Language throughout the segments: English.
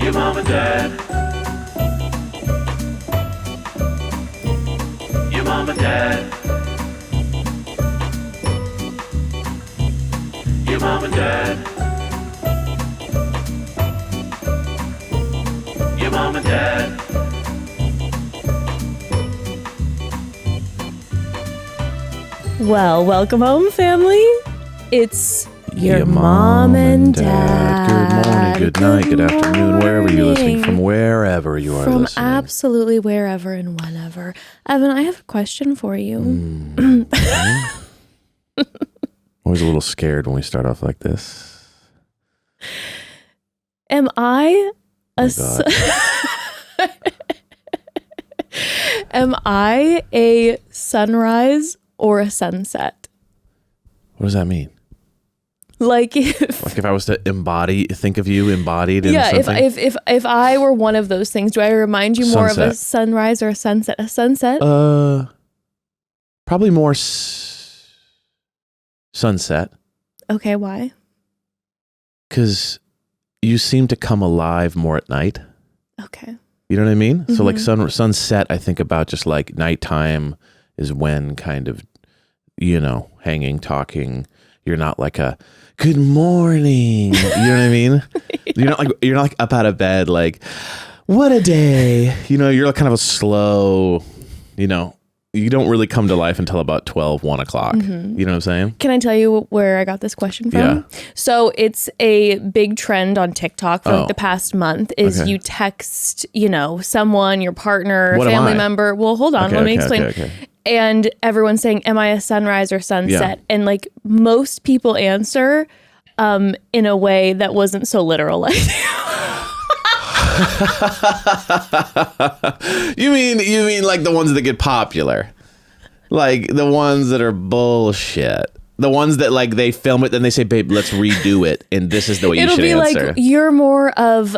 Your mom and dad. Your mom and dad. Your mom and dad. Your mom and dad. Well, welcome home, family. It's your mom and dad. Good morning, good night, good afternoon, wherever you're listening from, wherever you are From listening. absolutely wherever and whenever. Evan, I have a question for you. Always a little scared when we start off like this. Am I Oh, am I a sunrise or a sunset? What does that mean? Like if I was to think of you embodied in something? if I were one of those things, do I remind you more of a sunrise or a sunset? A sunset? Probably more sunset. Okay, why? Because you seem to come alive more at night. Okay. You know what I mean? Mm-hmm. So like sunset, I think about just like nighttime is when kind of, hanging, talking. You're not like a good morning. You know what I mean? Yeah. You're not like up out of bed like, what a day. You're kind of a slow, you don't really come to life until about 12, 1 o'clock. Mm-hmm. You know what I'm saying? Can I tell you where I got this question from? Yeah. So it's a big trend on TikTok for like the past month is you text, someone, your partner, What family am I? member. Well, hold on. Let me explain. Okay. And everyone's saying, am I a sunrise or sunset? Yeah. And like most people answer in a way that wasn't so literal like You mean like the ones that get popular, like the ones that are bullshit, the ones that like they film it, then they say, "Babe, let's redo it," and this is the way you should answer. It'll be like you're more of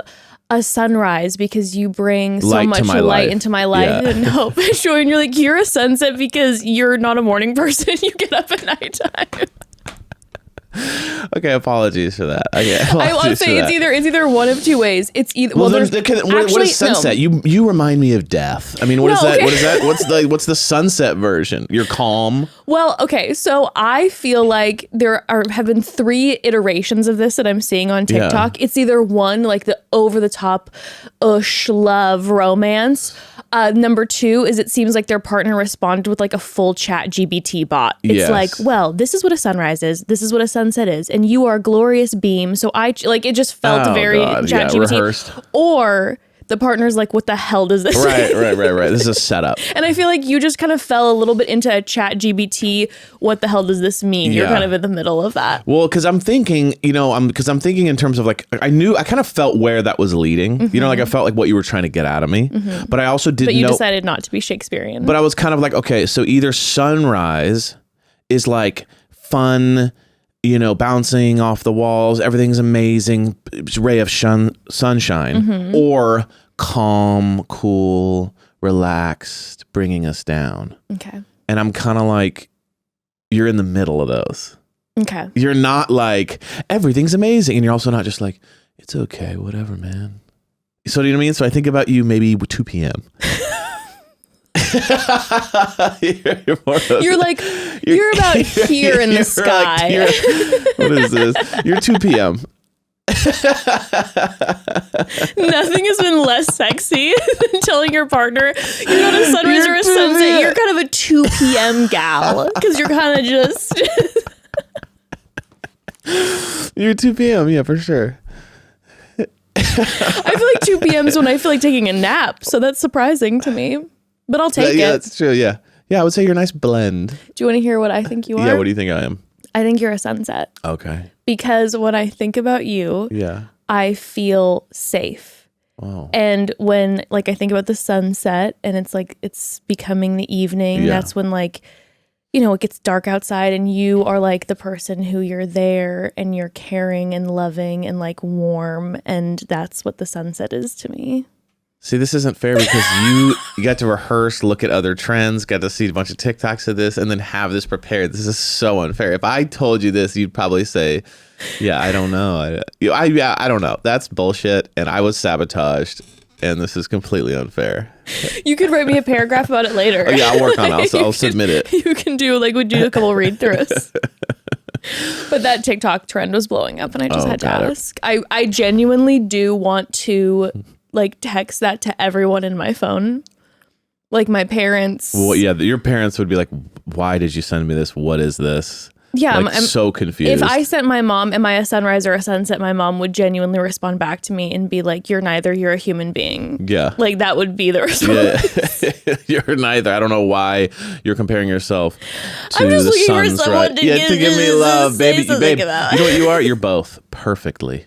a sunrise because you bring so much light into my life and hope. And you're like, you're a sunset because you're not a morning person. You get up at nighttime. Okay, apologies for that. Okay, I want to say it's either one of two ways. It's either what is sunset? No. You remind me of death. I mean, what is that? Okay. What is that? What's the sunset version? You're calm. Well, okay, so I feel like there have been 3 iterations of this that I'm seeing on TikTok. Yeah. It's either one like the over the top love romance. Number 2 is it seems like their partner responded with like a full chat GBT bot. It's like, well, this is what a sunrise is. This is what a sunset is. And you are a glorious beam. So it just felt very chat GBT. Rehearsed. Or the partner's like, what the hell does this mean? Right. This is a setup. And I feel like you just kind of fell a little bit into a chat GBT. What the hell does this mean? You're kind of in the middle of that. Well, because I'm thinking, I'm thinking in terms of like, I kind of felt where that was leading. Mm-hmm. I felt like what you were trying to get out of me. Mm-hmm. But I also didn't know. But you decided not to be Shakespearean. But I was kind of like, okay, so either sunrise is like fun, bouncing off the walls, everything's amazing, ray of sunshine, mm-hmm. or calm, cool, relaxed, bringing us down. Okay. And I'm kind of like, you're in the middle of those. Okay. You're not like, everything's amazing. And you're also not just like, it's okay, whatever, man. So do you know what I mean? So I think about you maybe 2 p.m. You're about here in the sky. What is this? You're 2 p.m. Nothing has been less sexy than telling your partner you're not a sunrise or a sunset. You're kind of a 2 p.m. gal because you're kind of just. You're 2 p.m. Yeah, for sure. I feel like 2 p.m. is when I feel like taking a nap, so that's surprising to me. But I'll take it. Yeah, that's true. Yeah. I would say you're a nice blend. Do you want to hear what I think you are? Yeah, what do you think I am? I think you're a sunset. Okay. Because when I think about you, I feel safe. Wow. And when I think about the sunset and it's like it's becoming the evening, that's when it gets dark outside and you are like the person who you're there and you're caring and loving and like warm, and that's what the sunset is to me. See, this isn't fair because you got to rehearse, look at other trends, got to see a bunch of TikToks of this, and then have this prepared. This is so unfair. If I told you this, you'd probably say, yeah, I don't know. I don't know. That's bullshit, and I was sabotaged, and this is completely unfair. You could write me a paragraph about it later. Oh, yeah, I'll work on it. I'll submit it. You can do, like, would do a couple read-throughs. But that TikTok trend was blowing up, and I just had to ask. I genuinely do want to... like text that to everyone in my phone, like my parents. Well, yeah, your parents would be like, "Why did you send me this? What is this?" Yeah, like, I'm so confused. If I sent my mom, "Am I a sunrise or a sunset?" my mom would genuinely respond back to me and be like, "You're neither. You're a human being." Yeah, like that would be the response. Yeah. You're neither. I don't know why you're comparing yourself to I'm just the looking sun's for someone to give me love, baby. Babe, you know what you are? You're both perfectly.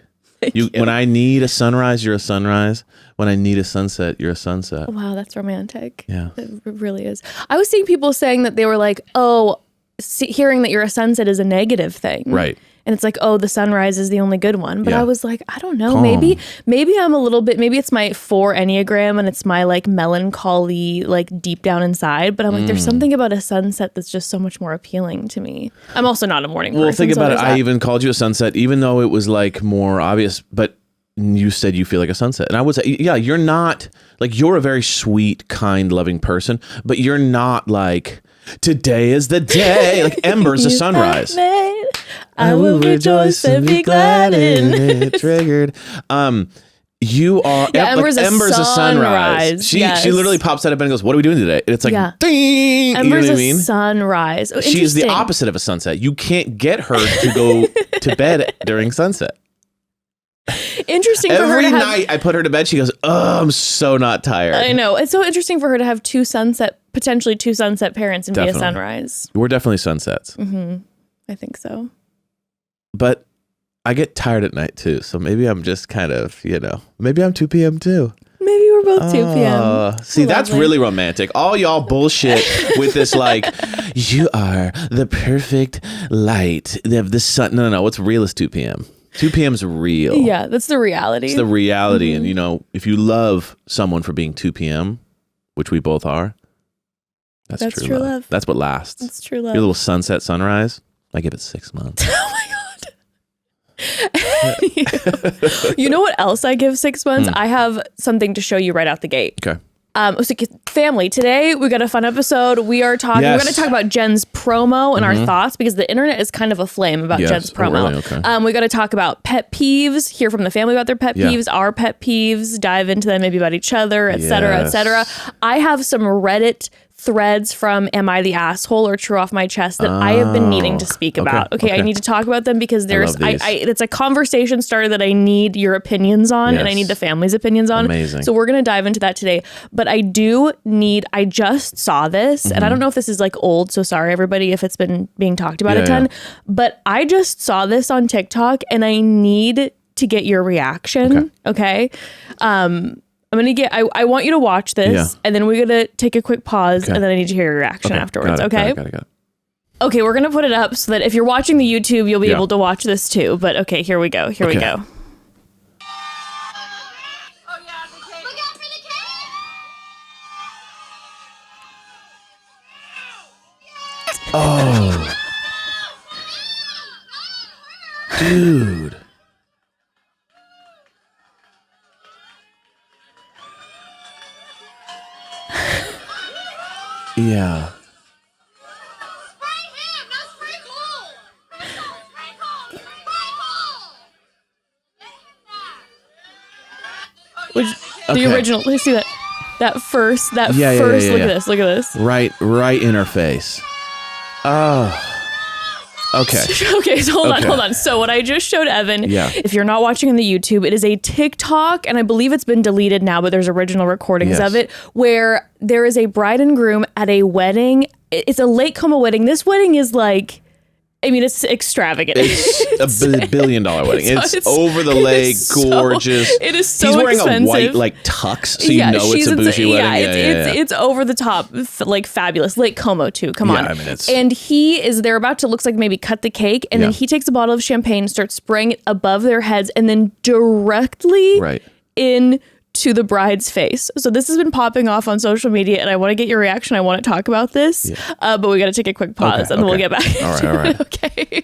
You, when I need a sunrise, you're a sunrise. When I need a sunset, you're a sunset. Wow, that's romantic. Yeah. It really is. I was seeing people saying that they were like, oh, hearing that you're a sunset is a negative thing. Right. And it's like, oh, the sunrise is the only good one. But I was like, I don't know. Calm. Maybe I'm a little bit, maybe it's my 4 Enneagram and it's my like melancholy, like deep down inside. But I'm like, there's something about a sunset that's just so much more appealing to me. I'm also not a morning person. Well, think about it. So I even called you a sunset, even though it was like more obvious, but you said you feel like a sunset. And I would say, yeah, you're not like, you're a very sweet, kind, loving person, but you're not like, today is the day. Like ember's a sunrise. I will rejoice and be glad in it. Triggered. You are Ember's, like, Ember's a sunrise. She literally pops out of bed and goes, "What are we doing today?" And it's like, ding. Ember's you know what I mean? A sunrise. Oh, she is the opposite of a sunset. You can't get her to go to bed during sunset. Interesting. Every night I put her to bed, she goes, "Oh, I'm so not tired." I know. It's so interesting for her to have potentially two sunset parents and Definitely. be a sunrise. We're definitely sunsets. Mm-hmm. I think so. But I get tired at night too, so maybe I'm just kind of, maybe I'm 2 p.m. too. Maybe we're both 2 p.m. See, that's really romantic. All y'all bullshit with this, like, you are the perfect light of the sun. No. What's real is 2 p.m. 2 p.m. is real. Yeah, that's the reality. It's the reality. Mm-hmm. And, if you love someone for being 2 p.m., which we both are, that's true love. That's what lasts. That's true love. Your little sunset sunrise, I give it 6 months. Oh my God. You know what else I give 6 months? I have something to show you right out the gate. Okay. So family, today we got a fun episode. We are talking. We're going to talk about Jen's promo and our thoughts because the internet is kind of aflame about Jen's promo. Really? Okay. We got to talk about pet peeves. Hear from the family about their pet peeves, our pet peeves. Dive into them, maybe about each other, etc., etc. I have some Reddit threads from Am I the Asshole or True Off My Chest that I have been needing to speak about. Okay, I need to talk about them because it's a conversation starter that I need your opinions on and I need the family's opinions on. Amazing. So we're going to dive into that today. But I just saw this and I don't know if this is like old, so sorry everybody if it's been being talked about a ton, but I just saw this on TikTok and I need to get your reaction. Okay. I want you to watch this and then we're going to take a quick pause and then I need to hear your reaction afterwards. Got it. Okay, we're going to put it up so that if you're watching the YouTube, you'll be able to watch this too. But okay, here we go. We go. Oh. Dude. Yeah. The original. Let's see that first. Look at this. Right in her face. Oh. Okay. Okay, so hold on. So what I just showed Evan, if you're not watching on the YouTube, it is a TikTok, and I believe it's been deleted now, but there's original recordings of it, where there is a bride and groom at a wedding. It's a Lake Como wedding. This wedding is like, it's extravagant. It's a $1 billion wedding. It's over the lake, gorgeous. It is so He's wearing expensive. a white like tux, so you know it's a bougie wedding. It's over the top, like fabulous. Lake Como too. Come on. And they're about to looks like maybe cut the cake, and then he takes a bottle of champagne, starts spraying it above their heads, and then directly to the bride's face. So this has been popping off on social media and I want to get your reaction. I want to talk about this, but we got to take a quick pause and then we'll get back. All right. Okay.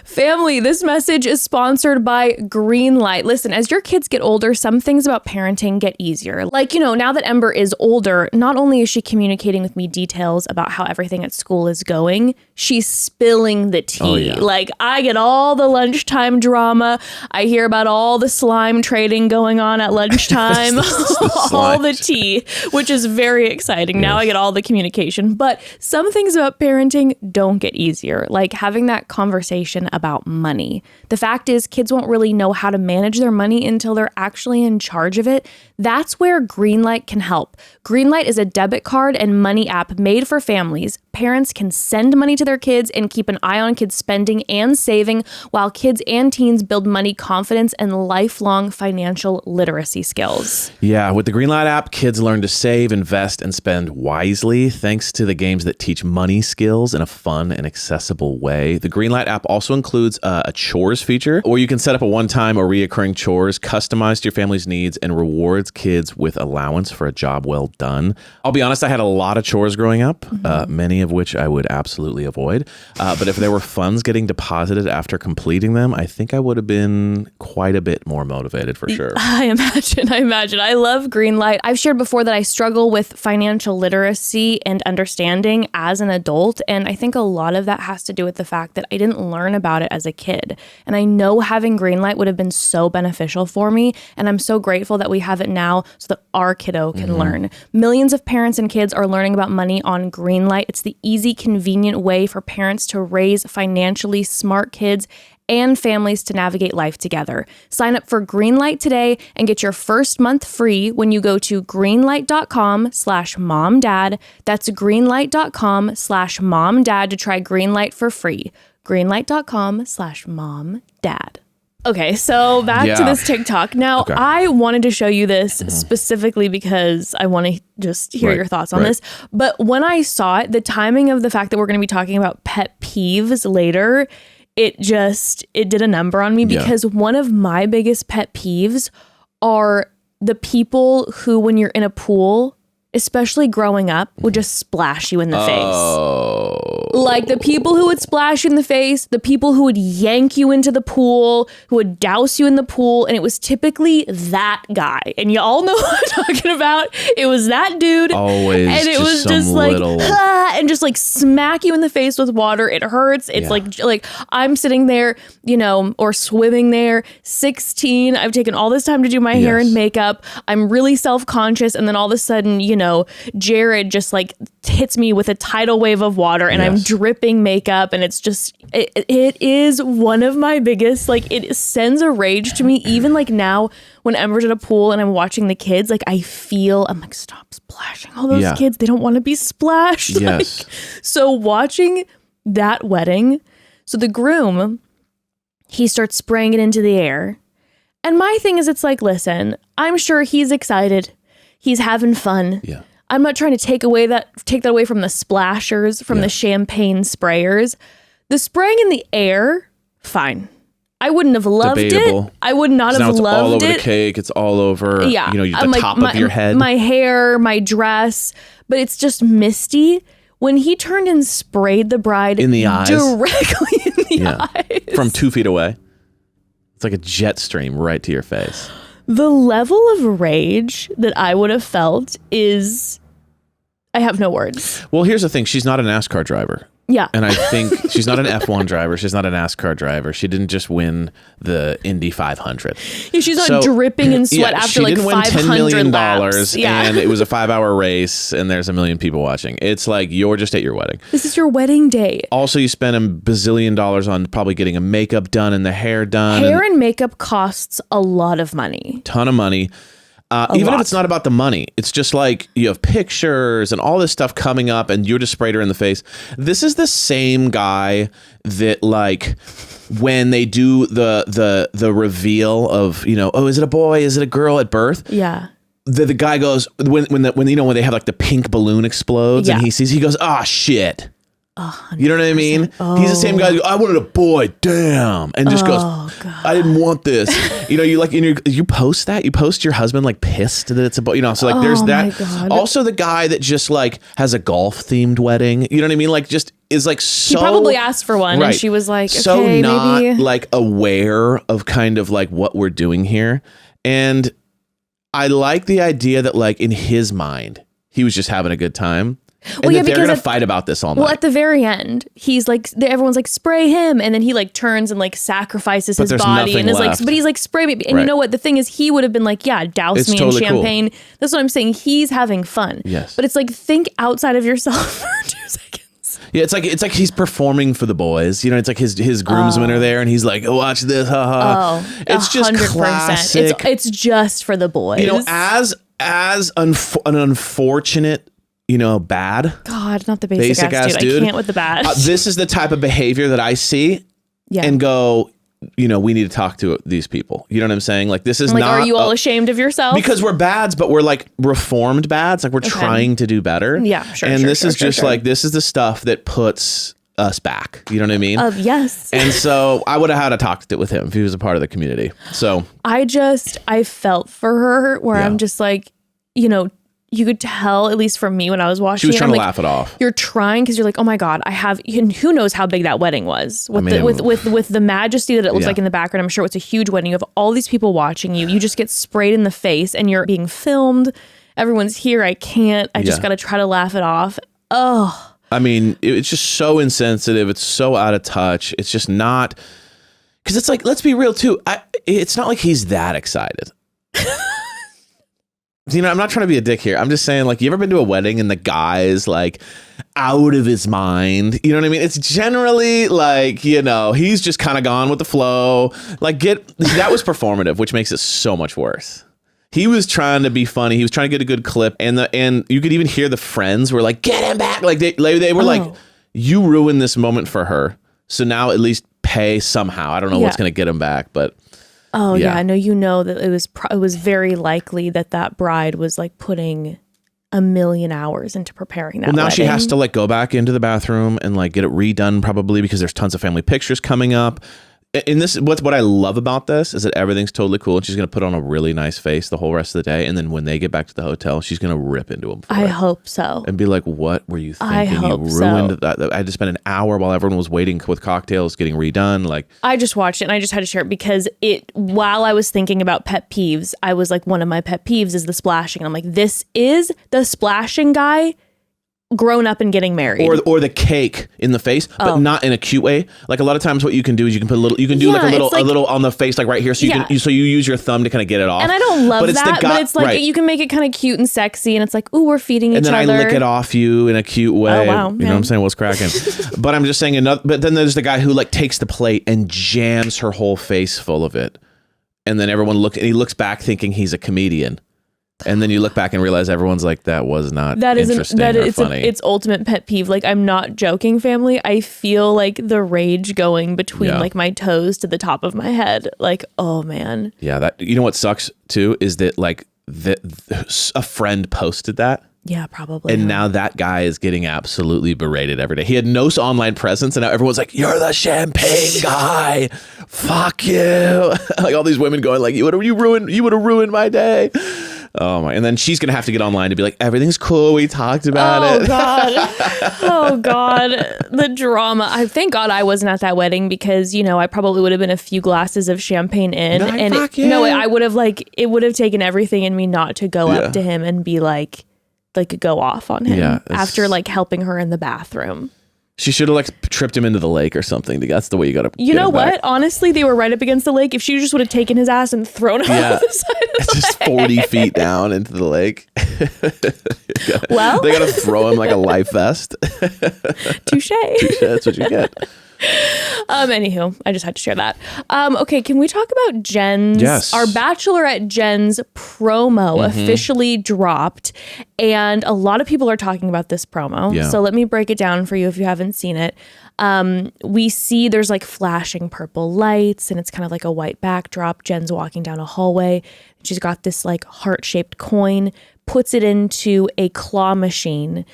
Family, this message is sponsored by Greenlight. Listen, as your kids get older, some things about parenting get easier. Like, now that Ember is older, not only is she communicating with me details about how everything at school is going, she's spilling the tea. Oh, yeah. Like, I get all the lunchtime drama. I hear about all the slime trading going on at lunchtime. All the tea, which is very exciting. Now I get all the communication, but some things about parenting don't get easier, like having that conversation about money. The fact is, kids won't really know how to manage their money until they're actually in charge of it. That's where Greenlight can help. Greenlight is a debit card and money app made for families. Parents can send money to their kids and keep an eye on kids' spending and saving, while kids and teens build money confidence and lifelong financial literacy skills. Yeah, with the Greenlight app, kids learn to save, invest, and spend wisely thanks to the games that teach money skills in a fun and accessible way. The Greenlight app also includes a chores feature, where you can set up a one-time or reoccurring chores customized to your family's needs and rewards kids with allowance for a job well done. I'll be honest, I had a lot of chores growing up, many of which I would absolutely avoid. But if there were funds getting deposited after completing them, I think I would have been quite a bit more motivated for sure. I imagine. I love Greenlight. I've shared before that I struggle with financial literacy and understanding as an adult. And I think a lot of that has to do with the fact that I didn't learn about it as a kid. And I know having Greenlight would have been so beneficial for me. And I'm so grateful that we have it now so that our kiddo can learn. Millions of parents and kids are learning about money on Greenlight. It's the easy, convenient way for parents to raise financially smart kids and families to navigate life together. Sign up for Greenlight today and get your first month free when you go to greenlight.com/momdad. That's greenlight.com/momdad to try Greenlight for free. Greenlight.com/momdad. Okay, so back to this TikTok. Now, I wanted to show you this specifically because I want to just hear your thoughts on this. But when I saw it, the timing of the fact that we're going to be talking about pet peeves later, it did a number on me because one of my biggest pet peeves are the people who, when you're in a pool, especially growing up, would just splash you in the face. Like the people who would splash you in the face, the people who would yank you into the pool, who would douse you in the pool. And it was typically that guy. And you all know what I'm talking about. It was that dude. Always. And it was just like, and just like smack you in the face with water. It hurts. It's like I'm sitting there, or swimming there, 16. I've taken all this time to do my hair and makeup. I'm really self-conscious. And then all of a sudden, Jared just like hits me with a tidal wave of water and I'm dripping makeup, and it's just it is one of my biggest, like, it sends a rage to me. Even like now when Ember's at a pool and I'm watching the kids, like I'm like, stop splashing all those kids. They don't want to be splashed. Yes. So watching that wedding, so the groom, he starts spraying it into the air. And my thing is, it's like, listen, I'm sure he's excited. He's having fun. Yeah. I'm not trying to take that away from the splashers, from the champagne sprayers. The spraying in the air, fine. I wouldn't have loved Debatable. it. I would not have loved it. It's all over the cake. It's all over, the top of your head. My hair, my dress. But it's just misty. When he turned and sprayed the bride in the eyes, directly in the eyes. From 2 feet away. It's like a jet stream right to your face. The level of rage that I would have felt is, I have no words. Well, here's the thing. She's not a NASCAR driver. Yeah. And I think she's not an F1 driver. She's not a NASCAR driver. She didn't just win the Indy 500. Yeah, she's not dripping in sweat after like 500 $10 million laps. And it was a 5-hour race and there's 1 million people watching. It's like you're just at your wedding. This is your wedding day. Also, you spent $1 bazillion on probably getting a makeup done and the hair done. Hair and makeup costs a lot of money. Ton of money. Even if it's not about the money, it's just like you have pictures and all this stuff coming up and you're just sprayed her in the face. This is the same guy that, like, when they do the reveal of, is it a boy? Is it a girl at birth? Yeah. The guy goes, when they have like the pink balloon explodes and he goes, "Ah, shit." You know what I mean? He's the same guy who goes, I wanted a boy, damn. And just goes, I didn't want this. You know, you post that. You post your husband like pissed that it's a boy. You know, so like there's that. God. Also the guy that just like has a golf themed wedding. You know what I mean? Like just is like so. He probably asked for one, and she was like, so okay, not maybe. like aware of kind of like what we're doing here. And I like the idea that like in his mind, he was just having a good time. And that they're going to fight about this all night. Well, at the very end, he's like, everyone's like, spray him. And then he like turns and like sacrifices his body. And is like, but he's like, spray me. And you know what? The thing is, he would have been like, yeah, douse me totally in champagne. Cool. That's what I'm saying. He's having fun. Yes. But it's like, think outside of yourself for 2 seconds. Yeah, it's like he's performing for the boys. You know, it's like his groomsmen are there and he's like, oh, watch this. It's just 100%. Classic. It's just for the boys. You know, as an unfortunate, you know, bad. God, not the basic ass dude. I can't with the bad. This is the type of behavior that I see and go, you know, we need to talk to these people. You know what I'm saying? Like, this is like, not. Are you all ashamed of yourself? Because we're bads, but we're like reformed bads. Like, we're trying to do better. Yeah, sure. And this is just like, this is the stuff that puts us back. You know what I mean? Yes. And so I would have had to talk with him if he was a part of the community. So I felt for her where I'm just like, you know, you could tell, at least from me when I was watching, she was trying to like, laugh it off. You're trying because you're like, oh my God, and who knows how big that wedding was with the majesty that it looks like in the background. I'm sure it's a huge wedding. You have all these people watching you. You just get sprayed in the face and you're being filmed. Everyone's here. I can't. I just got to try to laugh it off. Oh, I mean, it's just so insensitive. It's so out of touch. It's just not, because it's like, let's be real too. It's not like he's that excited. You know, I'm not trying to be a dick here. I'm just saying, like, you ever been to a wedding and the guy's like out of his mind? You know what I mean? It's generally like, you know, he's just kind of gone with the flow. Like, that was performative, which makes it so much worse. He was trying to be funny. He was trying to get a good clip, and you could even hear the friends were like, "Get him back!" Like they were like, "You ruined this moment for her, so now at least pay somehow." I don't know what's going to get him back, but. Oh yeah, I know. You know that it was very likely that bride was like putting 1,000,000 hours into preparing that. Well, now wedding. she has to like go back into the bathroom and like get it redone probably because there's tons of family pictures coming up. And this, what I love about this is that everything's totally cool, and she's going to put on a really nice face the whole rest of the day. And then when they get back to the hotel, she's going to rip into him. I hope so. And be like, "What were you thinking? I hope you ruined so. that. I had to spend an hour while everyone was waiting with cocktails, getting redone." Like, I just watched it and I just had to share it because while I was thinking about pet peeves, I was like, one of my pet peeves is the splashing. And I'm like, this is the splashing guy grown up and getting married, or the cake in the face, but not in a cute way. Like a lot of times, what you can do is you can put a little, you can do like a little on the face, like right here, so you use your thumb to kind of get it off. And I don't love that, but it's like you can make it kind of cute and sexy, and it's like, ooh, we're feeding each other. And then I lick it off you in a cute way. Oh wow, you know what I'm saying? What's cracking? But I'm just saying but then there's the guy who like takes the plate and jams her whole face full of it, and then he looks back thinking he's a comedian. And then you look back and realize everyone's like, that was not interesting or funny. It's ultimate pet peeve. Like, I'm not joking, family. I feel like the rage going between like my toes to the top of my head. Like, oh man. Yeah, that, you know what sucks too is that like a friend posted that. Yeah, probably. And now that guy is getting absolutely berated every day. He had no online presence, and now everyone's like, "You're the champagne guy. Fuck you!" Like all these women going like, "You would have ruined my day." Oh my! And then she's gonna have to get online to be like, "Everything's cool. We talked about it." Oh god! Oh god! The drama. Thank God I wasn't at that wedding because I probably would have been a few glasses of champagne in, I would have it would have taken everything in me not to go up to him and be like go off on him after like helping her in the bathroom. She should have like tripped him into the lake or something. That's the way you got to. You know what? Honestly, they were right up against the lake. If she just would have taken his ass and thrown him off the side of the just 40 feet down into the lake. Well, they got to throw him like a life vest. Touche. That's what you get. Anywho, I just had to share that. Okay, can we talk about Jenn's? Yes. Our Bachelorette Jenn's promo officially dropped, and a lot of people are talking about this promo. Yeah. So let me break it down for you if you haven't seen it. We see there's like flashing purple lights, and it's kind of like a white backdrop. Jenn's walking down a hallway. She's got this like heart-shaped coin, puts it into a claw machine,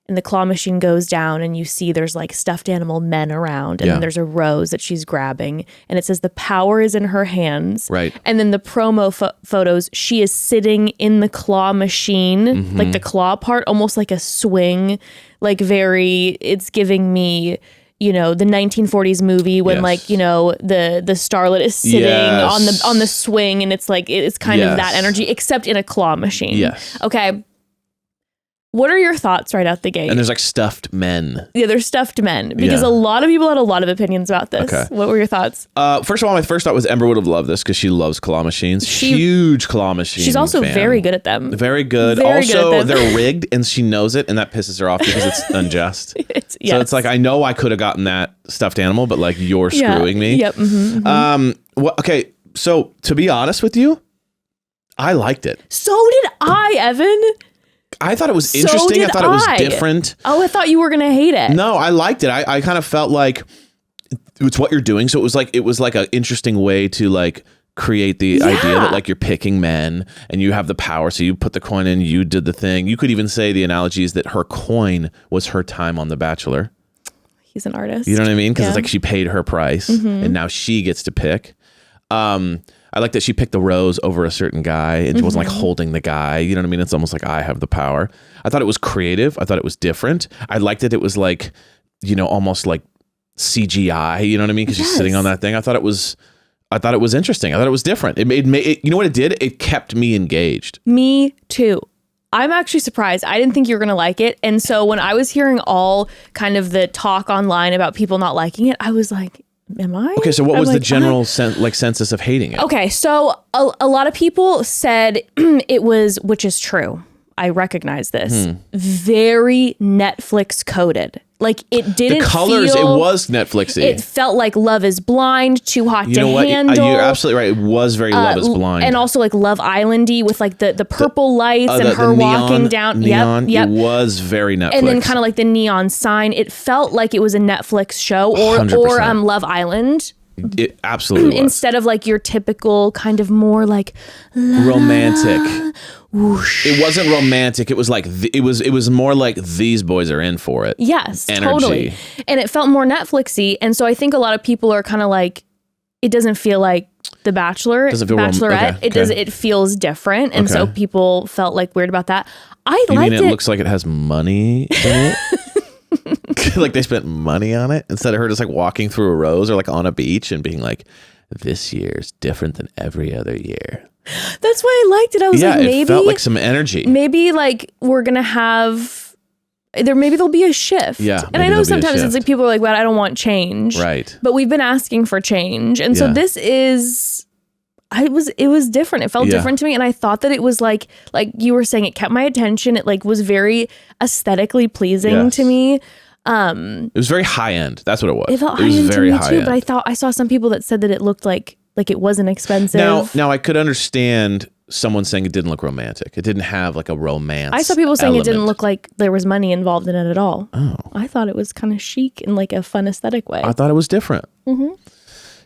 and the claw machine goes down and you see there's like stuffed animal men around and then there's a rose that she's grabbing and it says the power is in her hands. Right. And then the promo photos, she is sitting in the claw machine, like the claw part, almost like a swing, like it's giving me, the 1940s movie when like, the starlet is sitting on the swing and it's like, it's kind of that energy, except in a claw machine. Yes. Okay. What are your thoughts right out the gate? And there's like stuffed men. Yeah, there's stuffed men because a lot of people had a lot of opinions about this. Okay. What were your thoughts? First of all, my first thought was Ember would have loved this because she loves claw machines. Huge claw machine. She's also very good at them. Very good. Also, they're rigged and she knows it and that pisses her off because it's unjust. So it's like, I know I could have gotten that stuffed animal, but like you're screwing me. Yep. Okay. So to be honest with you, I liked it. So did I, Evan. I thought it was interesting. I thought it was different. Oh, I thought you were going to hate it. No, I liked it. I kind of felt like it's what you're doing. So it was like an interesting way to like create the idea that like you're picking men and you have the power. So you put the coin in, you did the thing. You could even say the analogy is that her coin was her time on The Bachelor. He's an artist. You know what I mean? Because it's like she paid her price and now she gets to pick. I like that she picked the rose over a certain guy and she wasn't like holding the guy. You know what I mean? It's almost like I have the power. I thought it was creative. I thought it was different. I liked that it was like, almost like CGI, you know what I mean? Because she's sitting on that thing. I thought it was interesting. I thought it was different. It made you know what it did? It kept me engaged. Me too. I'm actually surprised. I didn't think you were going to like it. And so when I was hearing all kind of the talk online about people not liking it, I was like, am I? Okay, so what was the general census of hating it? Okay, so a lot of people said it was, which is true. I recognize this. Very Netflix coded. Like it didn't the colors, it was Netflixy. It felt like Love is Blind, Too Hot to Handle. You're absolutely right. It was very Love is Blind. And also like Love Island-y with like the purple lights and her walking down. Neon, yep. It was very Netflix. And then kind of like the neon sign. It felt like it was a Netflix show or 100%. Love Island. It absolutely was. Instead of like your typical kind of more like romantic. Whoosh. It wasn't romantic. It was like it was more like these boys are in for it. Yes, energy. Totally. And it felt more Netflixy. And so I think a lot of people are kind of like, it doesn't feel like The Bachelor, Bachelorette. It feels different. And so people felt like weird about that. I liked it. It looks like it has money in it. Like they spent money on it instead of her just like walking through a rose or like on a beach and being like, this year's different than every other year. That's why I liked it. I was like, maybe it felt like some energy. Maybe like we're gonna have maybe there'll be a shift. Yeah. And I know sometimes it's like people are like, well, I don't want change. Right. But we've been asking for change. And so this is it was different. It felt different to me. And I thought that it was like you were saying, it kept my attention. It like was very aesthetically pleasing to me. It was very high end. That's what it was. It felt high end to me too, but I saw some people that said that it looked like it wasn't expensive. Now I could understand someone saying it didn't look romantic. It didn't have like a romance. I saw people saying it didn't look like there was money involved in it at all. Oh. I thought it was kind of chic in like a fun aesthetic way. I thought it was different.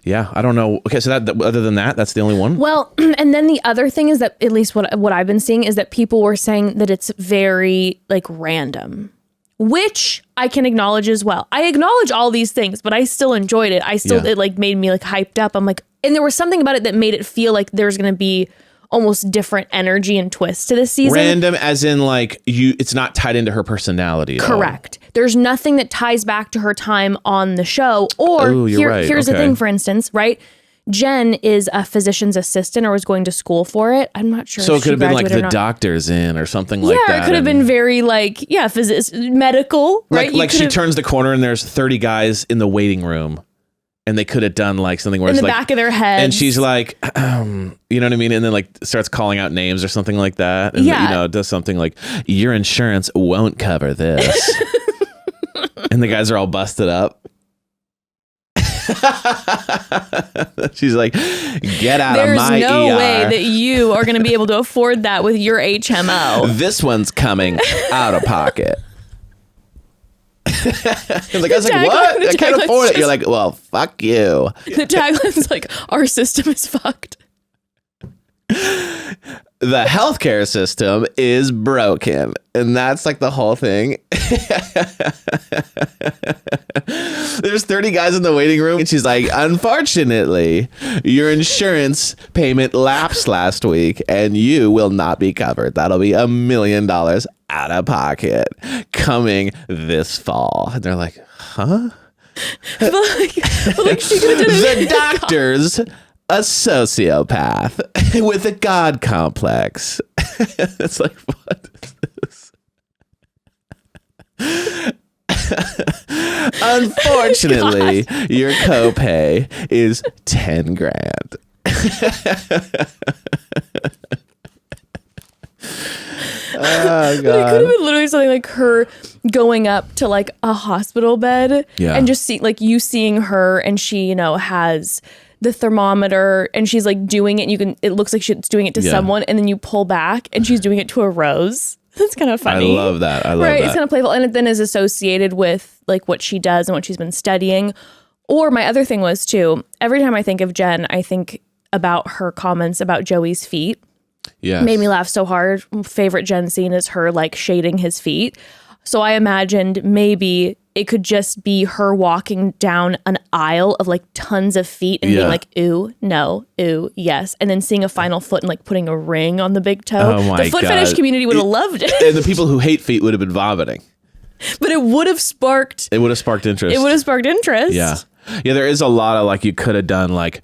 Yeah, I don't know. Okay, so that other than that, that's the only one? Well, and then the other thing is that, at least what I've been seeing, is that people were saying that it's very like random, which I can acknowledge as well. I acknowledge all these things, but I still enjoyed it. It like made me like hyped up. I'm like, and there was something about it that made it feel like there's going to be almost different energy and twist to this season. Random as in like it's not tied into her personality at Correct. all. There's nothing that ties back to her time on the show. Or here's the thing, for instance, right? Jen is a physician's assistant or was going to school for it. I'm not sure. So it could have been like the doctor's in or something like that. Yeah, it could have been very like, medical, right? Like she turns the corner and there's 30 guys in the waiting room. And they could have done like something where in it's the like, back of their heads. And she's like, you know what I mean? And then like starts calling out names or something like that. And does something like, your insurance won't cover this. And the guys are all busted up. She's like, get out of my ER. There's no way that you are going to be able to afford that with your HMO. This one's coming out of pocket. Like, I was like, what? I can't afford it. You're like, well, fuck you. The tagline's like, our system is fucked. the healthcare system is broken. And that's like the whole thing. There's 30 guys in the waiting room. And she's like, unfortunately, your insurance payment lapsed last week and you will not be covered. That'll be $1 million out of pocket coming this fall. And they're like, huh? but like she could have done The doctor's a sociopath with a God complex. It's like, what is this? Unfortunately, your copay is 10 grand. Oh, God. It could have been literally something like her going up to like a hospital bed and just seeing her, and she, has the thermometer and she's like doing it, and it looks like she's doing it to someone, and then you pull back and she's doing it to a rose. That's kind of funny. I love that. Right? It's kind of playful, and it then is associated with like what she does and what she's been studying. Or my other thing was too, every time I think of Jen, I think about her comments about Joey's feet. Yeah, made me laugh so hard. Favorite Jen scene is her like shading his feet. So I imagined maybe it could just be her walking down an aisle of like tons of feet and being like, ooh, no, ooh, yes. And then seeing a final foot and like putting a ring on the big toe. Oh my the foot God. fetish community would have loved it. And the people who hate feet would have been vomiting. But it would have sparked. It would have sparked interest. It would have sparked interest. Yeah. Yeah, there is a lot of like, you could have done like,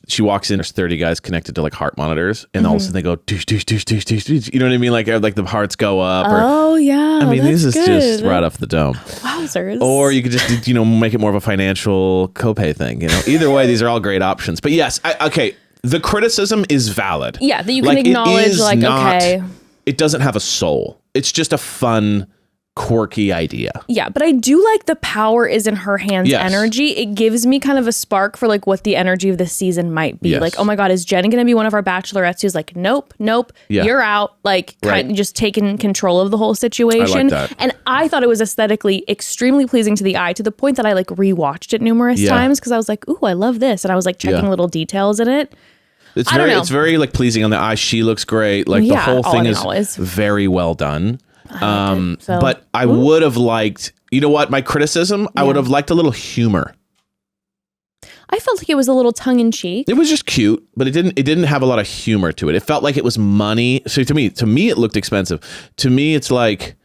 she walks in, there's 30 guys connected to like heart monitors, and all of a sudden they go, doosh, doosh, doosh, doosh, doosh, doosh. You know what I mean? Like the hearts go up. Oh, yeah. I mean, this is good. just right off the dome. Wowzers. Or you could just, make it more of a financial copay thing. Either way, these are all great options. But yes, okay, the criticism is valid. Yeah, that you can acknowledge, okay. It doesn't have a soul. It's just a fun, quirky idea. Yeah, but I do like the power is in her hands energy. It gives me kind of a spark for like what the energy of this season might be. Yes. Like, oh my God, is Jen going to be one of our bachelorettes who's like, nope, you're out. Like kind of just taking control of the whole situation. I like that. And I thought it was aesthetically extremely pleasing to the eye, to the point that I like rewatched it numerous times because I was like, ooh, I love this. And I was like checking little details in it. It's very like pleasing on the eye. She looks great. Like the whole thing is very well done. But I would have liked, my criticism, I would have liked a little humor. I felt like it was a little tongue in cheek. It was just cute, but it didn't have a lot of humor to it. It felt like it was money. So to me it looked expensive. To me it's like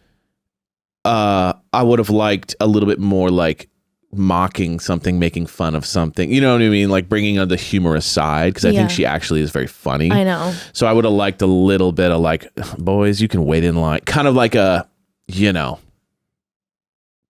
I would have liked a little bit more like mocking something, making fun of something, you know what I mean, like bringing on the humorous side, because I think she actually is very funny. I know. So I would have liked a little bit of like, boys, you can wait in line, kind of like a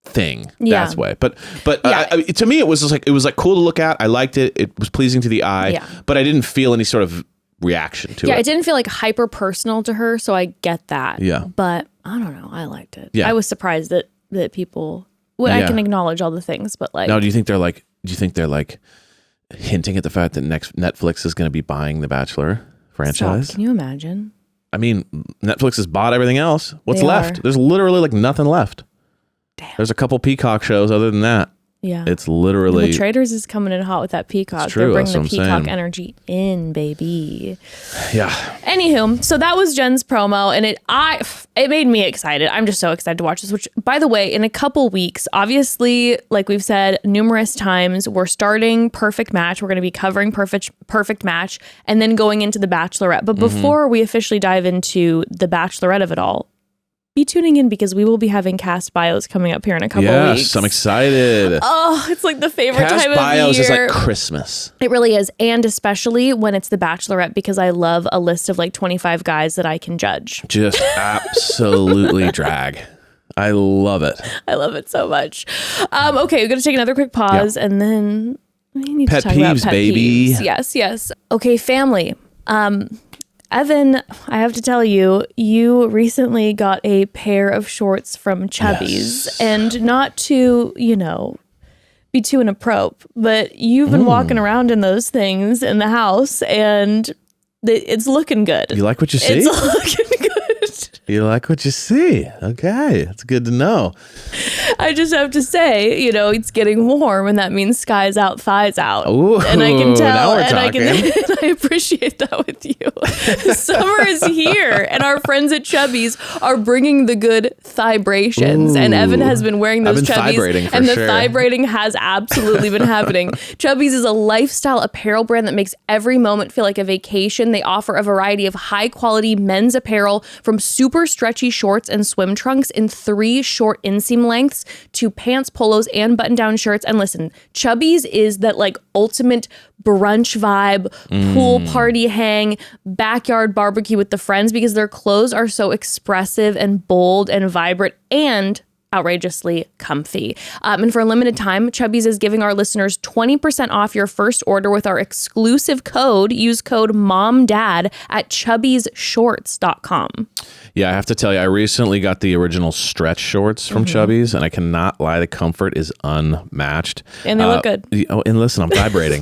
thing that way. But to me it was just like, it was like cool to look at. I liked it. It was pleasing to the eye, but I didn't feel any sort of reaction to it. Yeah, it didn't feel like hyper personal to her, so I get that. Yeah, but I don't know, I liked it. Yeah, I was surprised that people. Well, I can acknowledge all the things, but like. Now, do you think they're like hinting at the fact that Netflix is going to be buying the Bachelor franchise? Stop. Can you imagine? I mean, Netflix has bought everything else. What's left? There's literally like nothing left. Damn. There's a couple Peacock shows. Other than that, yeah, it's literally. Well, Traders is coming in hot with that Peacock. It's true. They're bringing the Peacock saying. energy in, baby. Yeah. Anywho, so that was Jen's promo, and it made me excited. I'm just so excited to watch this. Which, by the way, in a couple weeks, obviously, like we've said numerous times, we're starting Perfect Match. We're going to be covering Perfect Match, and then going into the Bachelorette. But before we officially dive into the Bachelorette of it all, be tuning in, because we will be having cast bios coming up here in a couple weeks. Yes, I'm excited. Oh, it's like the favorite cast time of bios year. is like Christmas. It really is. And especially when it's the Bachelorette, because I love a list of like 25 guys that I can judge. Just absolutely drag. I love it. I love it so much. Okay, we're going to take another quick pause and then we need pet to talk about peeves, pet baby. peeves. Yes. Okay, family. Evan, I have to tell you, you recently got a pair of shorts from Chubby's, and not to, be too inappropriate, but you've been walking around in those things in the house, and it's looking good. You like what you see? It's looking good. You like what you see? Okay, that's good to know. I just have to say, it's getting warm, and that means skies out, thighs out. Ooh, and I can tell, now we're and talking. I appreciate that with you. Summer is here, and our friends at Chubby's are bringing the good vibrations. And Evan has been wearing those I've been Chubby's, vibrating for and the sure. vibrating has absolutely been happening. Chubby's is a lifestyle apparel brand that makes every moment feel like a vacation. They offer a variety of high-quality men's apparel, from super stretchy shorts and swim trunks in 3 short inseam lengths to pants, polos, and button-down shirts. And listen, Chubby's is that like ultimate brunch vibe, pool party hang, backyard barbecue with the friends, because their clothes are so expressive and bold and vibrant and outrageously comfy. And for a limited time, Chubby's is giving our listeners 20% off your first order with our exclusive code. Use code MOMDAD at chubbysshorts.com. Yeah, I have to tell you, I recently got the original stretch shorts from Chubby's, and I cannot lie, the comfort is unmatched. And they look good. Oh, and listen, I'm vibrating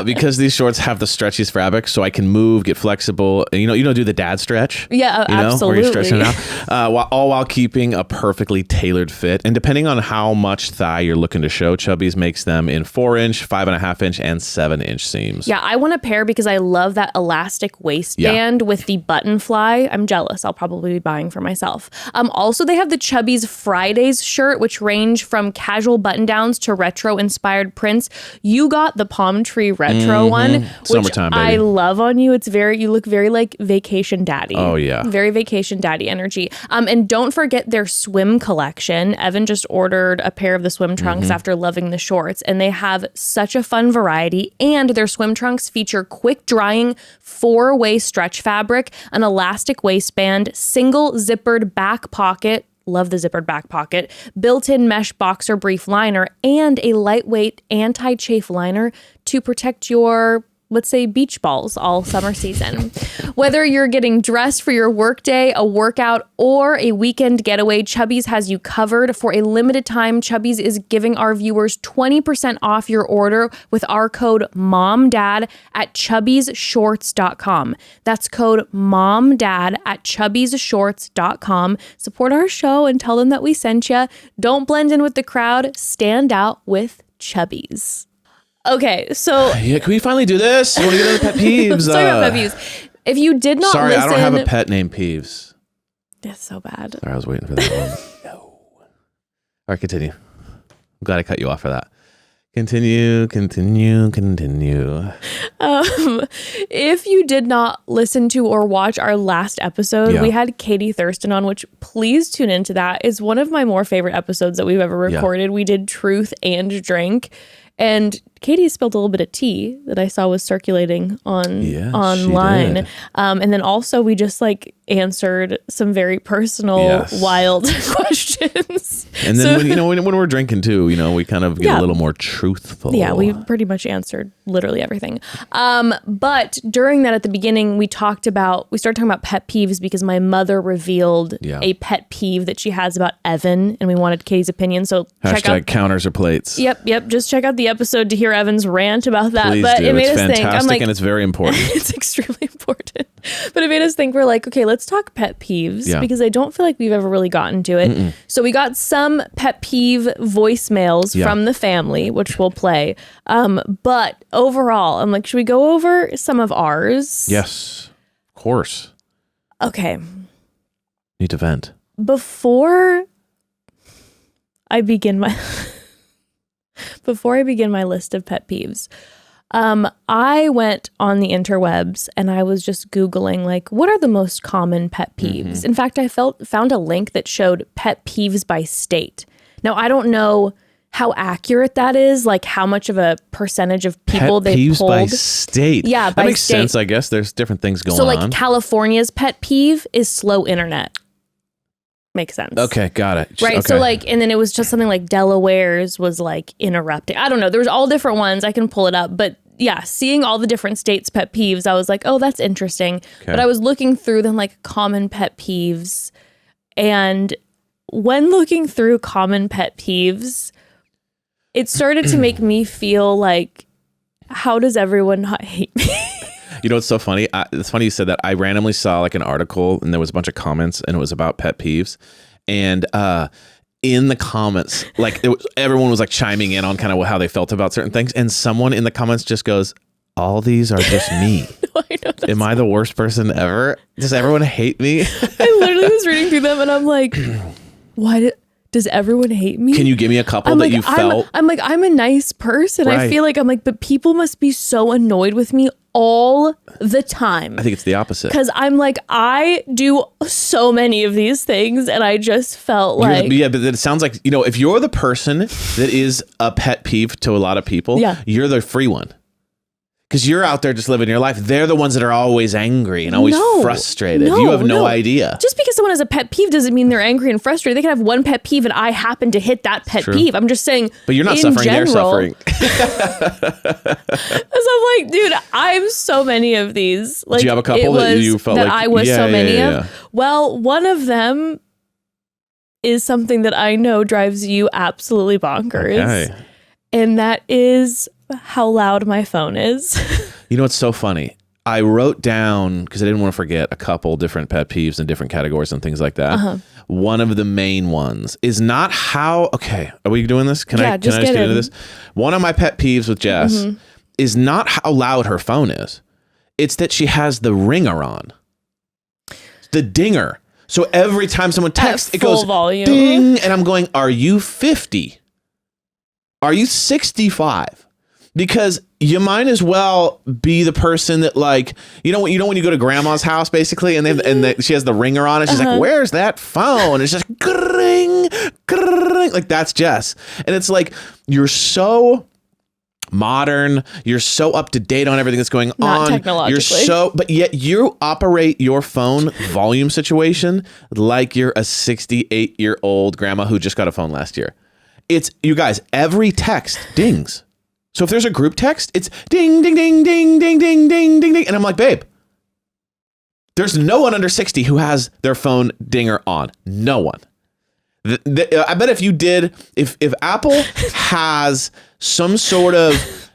because these shorts have the stretchiest fabric, so I can move, get flexible. And, do the dad stretch. Yeah, absolutely. Where you're stretching it out, all while keeping a perfectly tailored fit. And depending on how much thigh you're looking to show, Chubby's makes them in 4-inch, 5.5-inch, and 7-inch seams. Yeah, I want a pair because I love that elastic waistband with the button fly. I'm jealous. I'll probably be buying for myself. Also, they have the Chubby's Fridays shirt, which range from casual button downs to retro inspired prints. You got the palm tree retro one, which Summertime, baby. I love on you. You look very like vacation daddy. Oh yeah, very vacation daddy energy. And don't forget their swim collection. Evan just ordered a pair of the swim trunks after loving the shorts, and they have such a fun variety. And their swim trunks feature quick drying 4-way stretch fabric, an elastic waistband, single zippered back pocket. Love the zippered back pocket, built-in mesh boxer brief liner, and a lightweight anti-chafe liner to protect your, let's say, beach balls all summer season. Whether you're getting dressed for your workday, a workout, or a weekend getaway, Chubby's has you covered. For a limited time, Chubby's is giving our viewers 20% off your order with our code MOMDAD at chubbysshorts.com. That's code MOMDAD at chubbysshorts.com. Support our show and tell them that we sent you. Don't blend in with the crowd. Stand out with Chubby's. Okay, so yeah, can we finally do this? I want to get into pet peeves. let's talk about pet peeves. If you did not Sorry, listen, I don't have a pet named Peeves. It's so bad. Sorry, I was waiting for that one. No. All right, continue. I'm glad I cut you off for that. Continue. If you did not listen to or watch our last episode, we had Katie Thurston on, which please tune into that. It's one of my more favorite episodes that we've ever recorded. We did Truth and Drink. And Katie spilled a little bit of tea that I saw was circulating online. And then also we just answered some very personal, wild questions. And then when we're drinking too, we kind of get a little more truthful. Yeah, we pretty much answered literally everything. But during that, at the beginning, we started talking about pet peeves because my mother revealed a pet peeve that she has about Evan, and we wanted Katie's opinion. So check out counters or plates. Yep. Just check out the episode to hear Evan's rant about that. Please but do. It made It's us think. fantastic, I'm like, and it's very important. It's extremely important. But it made us think. We're like, okay, let's talk pet peeves because I don't feel like we've ever really gotten to it. So we got some pet peeve voicemails from the family, which we'll play. But overall, I'm like, should we go over some of ours? Yes, of course. Okay. Need to vent. Before I begin my list of pet peeves, I went on the interwebs and I was just Googling, what are the most common pet peeves? In fact, I found a link that showed pet peeves by state. Now, I don't know how accurate that is, how much of a percentage of people pet they peeves pulled. by state. Yeah, that makes sense, I guess. There's different things going on. So, California's pet peeve is slow internet. Makes sense. Okay, got it. Right. Okay. So and then it was just something like Delaware's was interrupting. I don't know. There's all different ones. I can pull it up. But yeah, seeing all the different states' pet peeves, I was like, oh, that's interesting. Okay. But I was looking through them common pet peeves. And when looking through common pet peeves, it started to make me feel like, how does everyone not hate me? You know what's so funny? It's funny you said that. I randomly saw an article and there was a bunch of comments and it was about pet peeves. And in the comments, like everyone was like chiming in on kind of how they felt about certain things. And someone in the comments just goes, all these are just me. No, I know Am I the worst person ever? Does everyone hate me? I literally was reading through them and I'm like, does everyone hate me? Can you give me a couple that you felt? I'm a nice person. Right. I feel like but people must be so annoyed with me all the time. I think it's the opposite. Because I'm like, I do so many of these things and I just felt like. Yeah, but it sounds like, if you're the person that is a pet peeve to a lot of people, you're the free one. Because you're out there just living your life. They're the ones that are always angry and always frustrated. You have no idea. Just because someone has a pet peeve doesn't mean they're angry and frustrated. They can have one pet peeve and I happen to hit that pet peeve. I'm just saying. But you're not suffering, they're suffering. So I'm like, dude, I have so many of these. Like, do you have a couple that you felt that like I was so many of? Yeah. Well, one of them is something that I know drives you absolutely bonkers. Okay. And that is how loud my phone is. You know what's so funny? I wrote down, because I didn't want to forget, a couple different pet peeves in different categories and things like that. One of the main ones is not how, okay, are we doing this? Can I just get into this? One of my pet peeves with Jess is not how loud her phone is. It's that she has the ringer on. The dinger. So every time someone texts, it goes volume. Ding, and I'm going, are you 50? Are you 65? Because you might as well be the person that, like, when you go to grandma's house basically, and she has the ringer on it. She's like, "Where's that phone?" And it's just gring, gring. Like, that's Jess, and it's like, you're so modern, you're so up to date on everything that's going Not on. technologically. But yet you operate your phone volume situation like you're a 68-year-old grandma who just got a phone last year. It's, you guys, every text dings. So if there's a group text, it's ding, ding, ding, ding, ding, ding, ding, ding, ding. And I'm like, babe, there's no one under 60 who has their phone dinger on. No one. I bet if you did, if Apple has some sort of,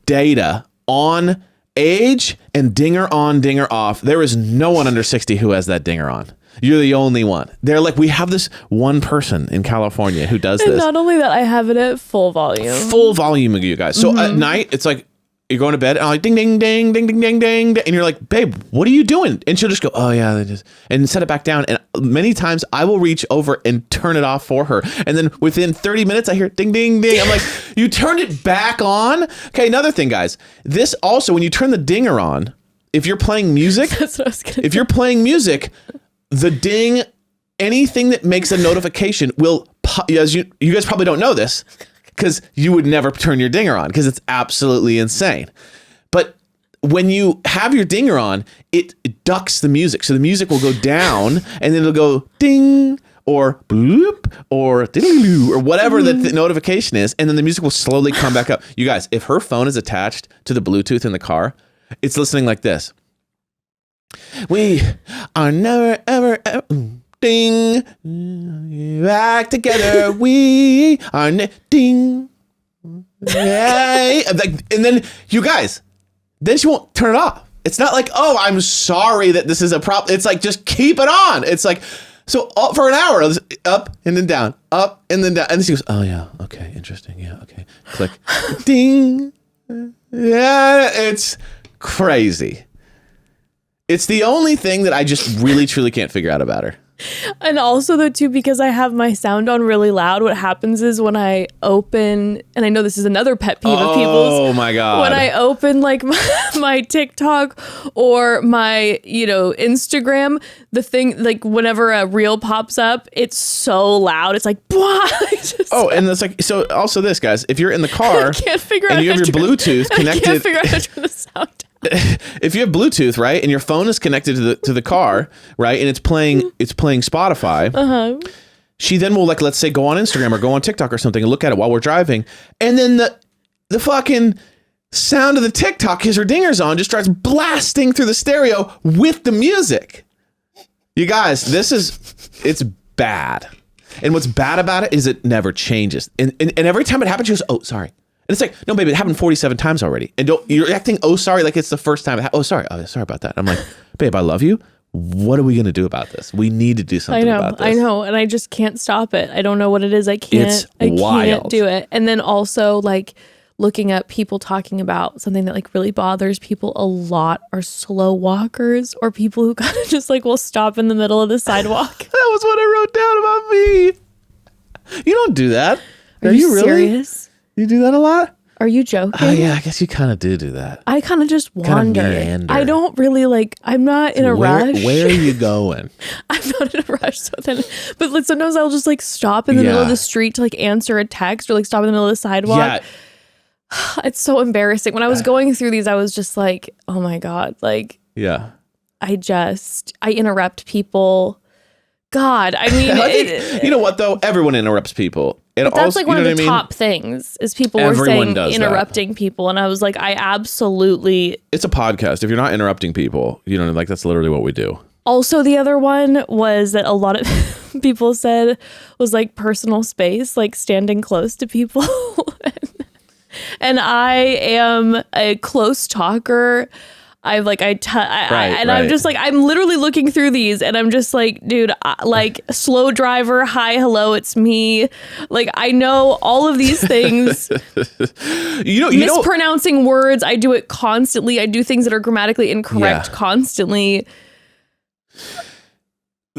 data on age and dinger on, dinger off, there is no one under 60 who has that dinger on. You're the only one. They're like, we have this one person in California who does this. And not only that, I have it at full volume. Full volume of you guys. So at night, it's like, you're going to bed, and I'm like, ding, ding, ding, ding, ding, ding, ding, ding. And you're like, babe, what are you doing? And she'll just go, oh, yeah. And set it back down. And many times I will reach over and turn it off for her. And then within 30 minutes, I hear ding, ding, ding. I'm like, you turned it back on? Okay, another thing, guys. This also, when you turn the dinger on, if you're playing music, That's what I was gonna if you're playing music, the ding, anything that makes a notification will, as you guys probably don't know this, because you would never turn your dinger on because it's absolutely insane. But when you have your dinger on, it ducks the music. So the music will go down and then it'll go ding or bloop or ding or whatever the notification is. And then the music will slowly come back up. You guys, if her phone is attached to the Bluetooth in the car, it's listening like this. We are never, ever, ever. Ding, back together. We are ding. Yay. And then you guys, then she won't turn it off. It's not like, oh, I'm sorry that this is a problem. It's like, just keep it on. It's like, so for an hour, up and then down, up and then down. And then she goes, oh yeah, okay, interesting. Yeah, okay. Click, ding. Yeah, it's crazy. It's the only thing that I just really, truly can't figure out about her. And also though too, because I have my sound on really loud, what happens is when I open, and I know this is another pet peeve of people's. Oh my God. When I open like my TikTok or my, Instagram, the thing, like whenever a reel pops up, it's so loud. It's like, and it's like, so also this, guys, if you're in the car I can't figure out and you have your Bluetooth connected. I can't figure out how to turn the sound down. If you have Bluetooth, right, and your phone is connected to the car, right, and it's playing Spotify, she then will, like, let's say, go on Instagram or go on TikTok or something and look at it while we're driving, and then the fucking sound of the TikTok, because her dinger's on, just starts blasting through the stereo with the music. You guys, it's bad. And what's bad about it is it never changes. And every time it happens, she goes, oh, sorry. And it's like, no, baby, it happened 47 times already. And you're acting, oh, sorry, like it's the first time. Oh, sorry. Oh, sorry about that. I'm like, babe, I love you. what are we going to do about this? We need to do something about this. I know. And I just can't stop it. I don't know what it is. I can't do it. And then also like looking at people talking about something that like really bothers people a lot are slow walkers or people who kind of just like will stop in the middle of the sidewalk. That was what I wrote down about me. You don't do that. Are you really serious? You do that a lot? Are you joking? Oh, yeah, I guess you kind of do that. I kind of just wander. Meander. I don't really like, I'm not in a rush. Where are you going? I'm not in a rush. But like sometimes I'll just like stop in the middle of the street to like answer a text or like stop in the middle of the sidewalk. Yeah. It's so embarrassing. When I was going through these, I was just like, oh my God. Like, yeah. I interrupt people. God, I mean, you know what though? Everyone interrupts people. But that's like one of the top things is people were saying interrupting people. And I was like, I absolutely. It's a podcast. If you're not interrupting people, you know, like that's literally what we do. Also, the other one was that a lot of people said was like personal space, like standing close to people. And I am a close talker. I'm just like, I'm literally looking through these and I'm just like, dude, like slow driver. Hi, hello, it's me. Like, I know all of these things. Mispronouncing words. I do it constantly. I do things that are grammatically incorrect constantly.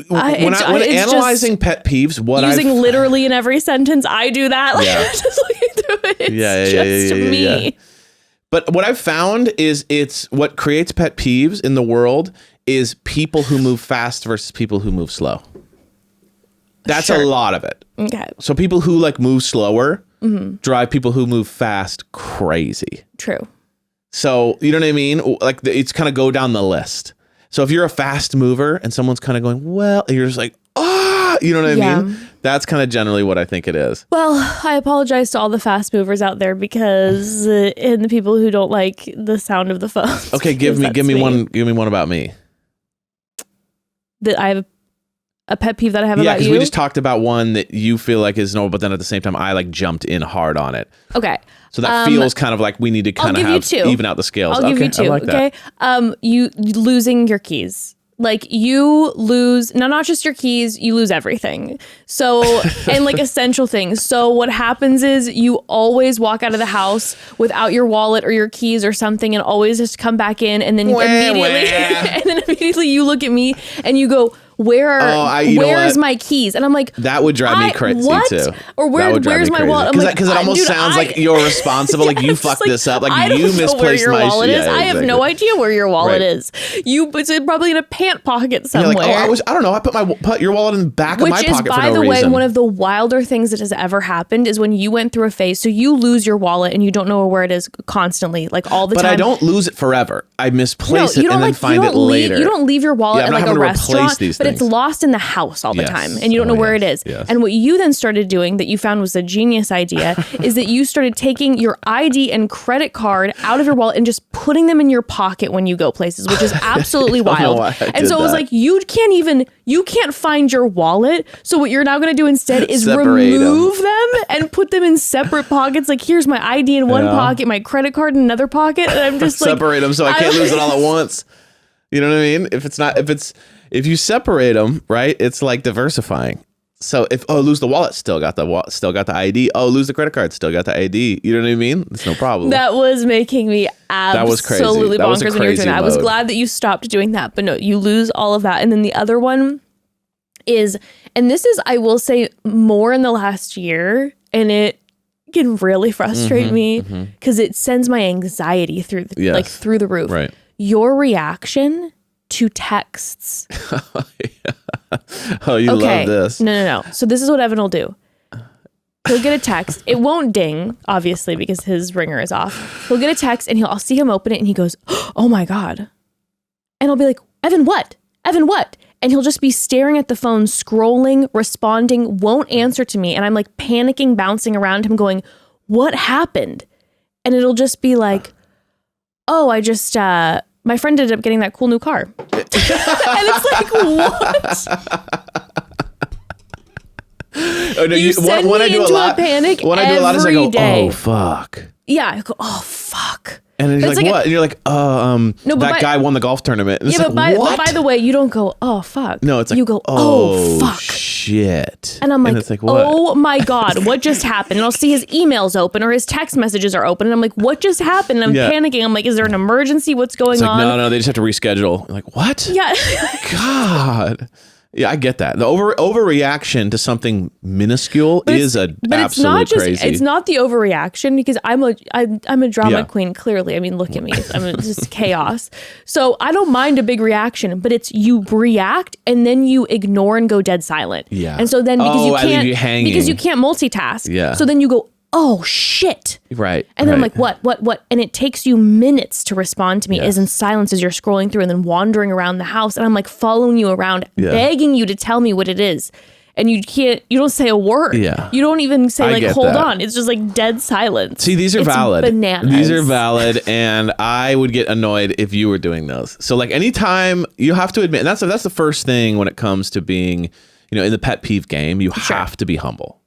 When analyzing pet peeves, using literally in every sentence, I do that. Like, just looking through it. It's just me. Yeah. But what I've found is it's what creates pet peeves in the world is people who move fast versus people who move slow. That's a lot of it. Okay. So people who like move slower drive people who move fast crazy. True. So, you know what I mean? Like it's kind of go down the list. So if you're a fast mover and someone's kind of going, well, and you're just like, you know what I mean? That's kind of generally what I think it is. Well, I apologize to all the fast movers out there because and the people who don't like the sound of the phone. Okay, give me one about me. That I have a pet peeve that I have about you. Yeah, because we just talked about one that you feel like is normal, but then at the same time I like jumped in hard on it. Okay. So that feels kind of like we need to kind of even out the scales. I'll give you two. I like that. Okay. You losing your keys. Like you lose, not just your keys, you lose everything. So, and like essential things. So what happens is you always walk out of the house without your wallet or your keys or something and always just come back in and then immediately you look at me and you go, where's my keys? And I'm like, that would drive me crazy too. Or where's my wallet? Because it almost sounds like you're responsible. Like you fucked this up. Like you misplaced my wallet. I have no idea where your wallet is. It's probably in a pant pocket somewhere. Like, I don't know. I put your wallet in the back of my pocket for no reason. Which is, by the way, one of the wilder things that has ever happened is when you went through a phase. So you lose your wallet and you don't know where it is constantly, like all the time. But I don't lose it forever. I misplace it and then find it later. You don't leave your wallet at like a restaurant, but it's lost in the house all the time and you don't know where it is. Yes. And what you then started doing that you found was a genius idea is that you started taking your ID and credit card out of your wallet and just putting them in your pocket when you go places, which is absolutely wild. And so it was like, you can't find your wallet. So what you're now going to do instead is remove them and put them in separate pockets. Like, here's my ID in one pocket, my credit card in another pocket. And I'm just like, separate them so I can't lose it all at once. You know what I mean? If you separate them, right, it's like diversifying. So if lose the wallet, still got the ID. Lose the credit card, still got the ID. You know what I mean? It's no problem. That was making me absolutely bonkers when you were doing that. I was glad that you stopped doing that, but no, you lose all of that. And then the other one is, and this is, I will say, more in the last year, and it can really frustrate me because it sends my anxiety through the roof. Right. Your reaction to texts. You love this. No. So this is what Evan will do. He'll get a text. It won't ding, obviously, because his ringer is off. He'll get a text and I'll see him open it and he goes, oh my God. And I'll be like, Evan, what? And he'll just be staring at the phone, scrolling, responding, won't answer to me. And I'm like panicking, bouncing around him going, what happened? And it'll just be like, my friend ended up getting that cool new car. And it's like, what? You send me into a panic every day. When I do a lot, it's like, oh, fuck. Yeah, I go, oh, fuck. And then you're It's like, like what? And you're like, that guy won the golf tournament. And Yeah, it's like, what? but by the way, you don't go, oh, fuck. No, it's like, you go, oh, fuck. Shit. And I'm like, it's like what? oh my God, what just happened? And I'll see his emails open or his text messages are open. And I'm like, what just happened? And I'm panicking. I'm like, is there an emergency? What's going on? No, they just have to reschedule. I'm like, what? Yeah. God. Yeah, I get that. The overreaction to something minuscule is absolute crazy. It's not the overreaction because I'm a drama queen. Clearly, I mean, look at me. I'm just chaos. So I don't mind a big reaction, but it's you react and then you ignore and go dead silent. Yeah. And so then because you can't multitask. Yeah. So then you go, oh shit. Right. And then I'm like, what? And it takes you minutes to respond to me as in silence as you're scrolling through and then wandering around the house. And I'm like following you around, begging you to tell me what it is. And you don't say a word. Yeah. You don't even say like, hold that. on. It's just like dead silence. See, these are valid. Bananas. These are valid. And I would get annoyed if you were doing those. So like anytime you have to admit, and that's the first thing when it comes to being, in the pet peeve game, you have to be humble.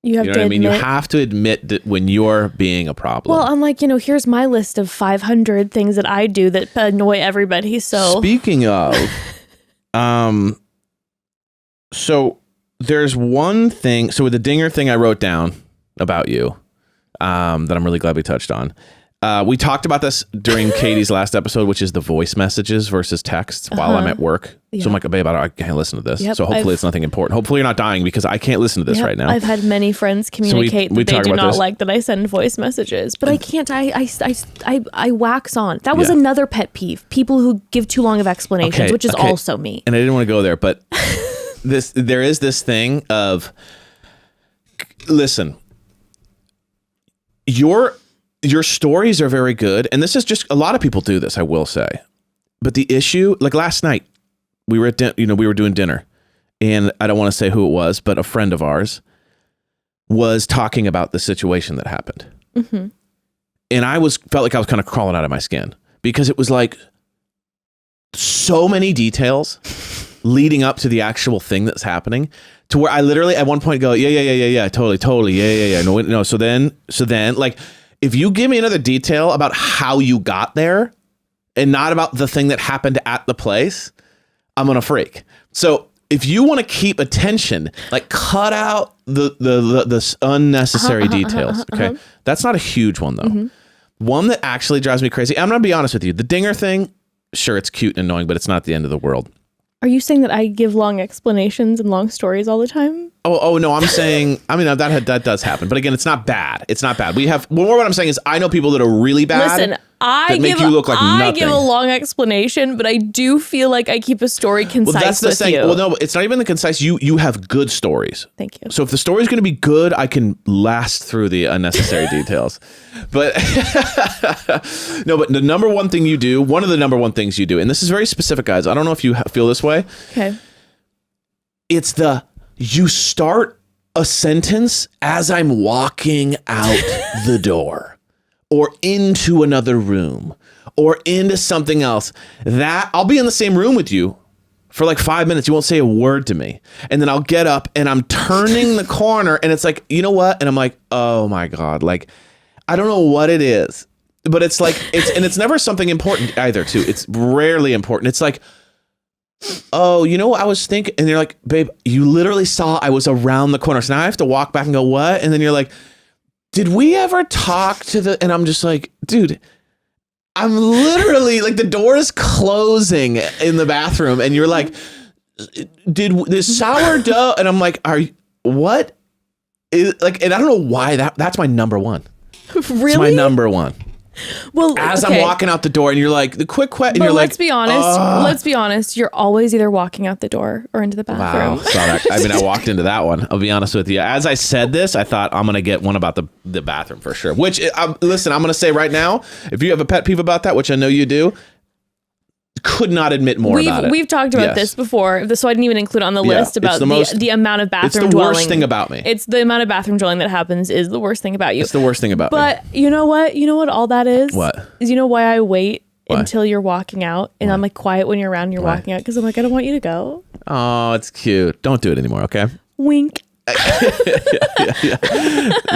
You know what I mean? You have to admit that when you're being a problem. Well, I'm like, here's my list of 500 things that I do that annoy everybody. So speaking of, so there's one thing. So with the dinger thing I wrote down about you, that I'm really glad we touched on. We talked about this during Katie's last episode, which is the voice messages versus texts while I'm at work. So I'm like, babe, I can't listen to this. Yep, so hopefully it's nothing important. Hopefully you're not dying because I can't listen to this right now. I've had many friends communicate that they do not like that I send voice messages, but I can't. I wax on. That was another pet peeve. People who give too long of explanations, which is also me. And I didn't want to go there, but there is this thing of, listen, your stories are very good. And this is just, a lot of people do this, I will say. But the issue, like last night, we were at we were doing dinner, and I don't want to say who it was, but a friend of ours was talking about the situation that happened. Mm-hmm. And felt like I was kind of crawling out of my skin because it was like so many details leading up to the actual thing that's happening, to where I literally at one point go, yeah, totally, yeah. No. So then, like, if you give me another detail about how you got there and not about the thing that happened at the place, I'm going to freak. So if you want to keep attention, like cut out the unnecessary details. Okay. That's not a huge one though. Mm-hmm. One that actually drives me crazy. I'm going to be honest with you. The dinger thing, sure, it's cute and annoying, but it's not the end of the world. Are you saying that I give long explanations and long stories all the time? Oh no, I'm saying, that does happen. But again, it's not bad. It's not bad. What I'm saying is I know people that are really bad. Listen, I give a long explanation, but I do feel like I keep a story concise. Well, that's the thing. Well, no, it's not even the concise. You have good stories. Thank you. So if the story's going to be good, I can last through the unnecessary details. But no, but one of the number one things you do, and this is very specific, guys. I don't know if you feel this way. Okay. It's you start a sentence as I'm walking out the door, or into another room, or into something else. That I'll be in the same room with you for like 5 minutes. You won't say a word to me. And then I'll get up and I'm turning the corner and it's like, you know what? And I'm like, oh my God. Like, I don't know what it is, but it's like, it's never something important either too. It's rarely important. It's like, oh, you know what I was thinking? And you're like, babe, you literally saw I was around the corner. So now I have to walk back and go, what? And then you're like, did we ever talk and I'm just like, dude, I'm literally like, the door is closing in the bathroom. And you're like, did this sourdough? And I'm like, what? And I don't know why that's my number one. Really? It's my number one. Well, as I'm walking out the door and you're like, the quick question. But let's be honest. You're always either walking out the door or into the bathroom. Wow. Saw that. I walked into that one. I'll be honest with you. As I said this, I thought I'm going to get one about the bathroom for sure. Which, listen, I'm going to say right now, if you have a pet peeve about that, which I know you do, could not admit more about it. We've talked about this before, so I didn't even include it on the list about the amount of bathroom dwelling. It's the worst thing about me. It's the amount of bathroom dwelling that happens is the worst thing about you. It's the worst thing about me. But you know what? You know what all that is? What? Is you know why I wait until you're walking out and I'm like quiet when you're around and you're walking out because I'm like, I don't want you to go. Oh, it's cute. Don't do it anymore, okay? Wink.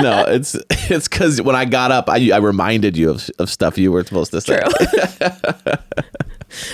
No, it's because when I got up, I reminded you of stuff you were supposed to say. True.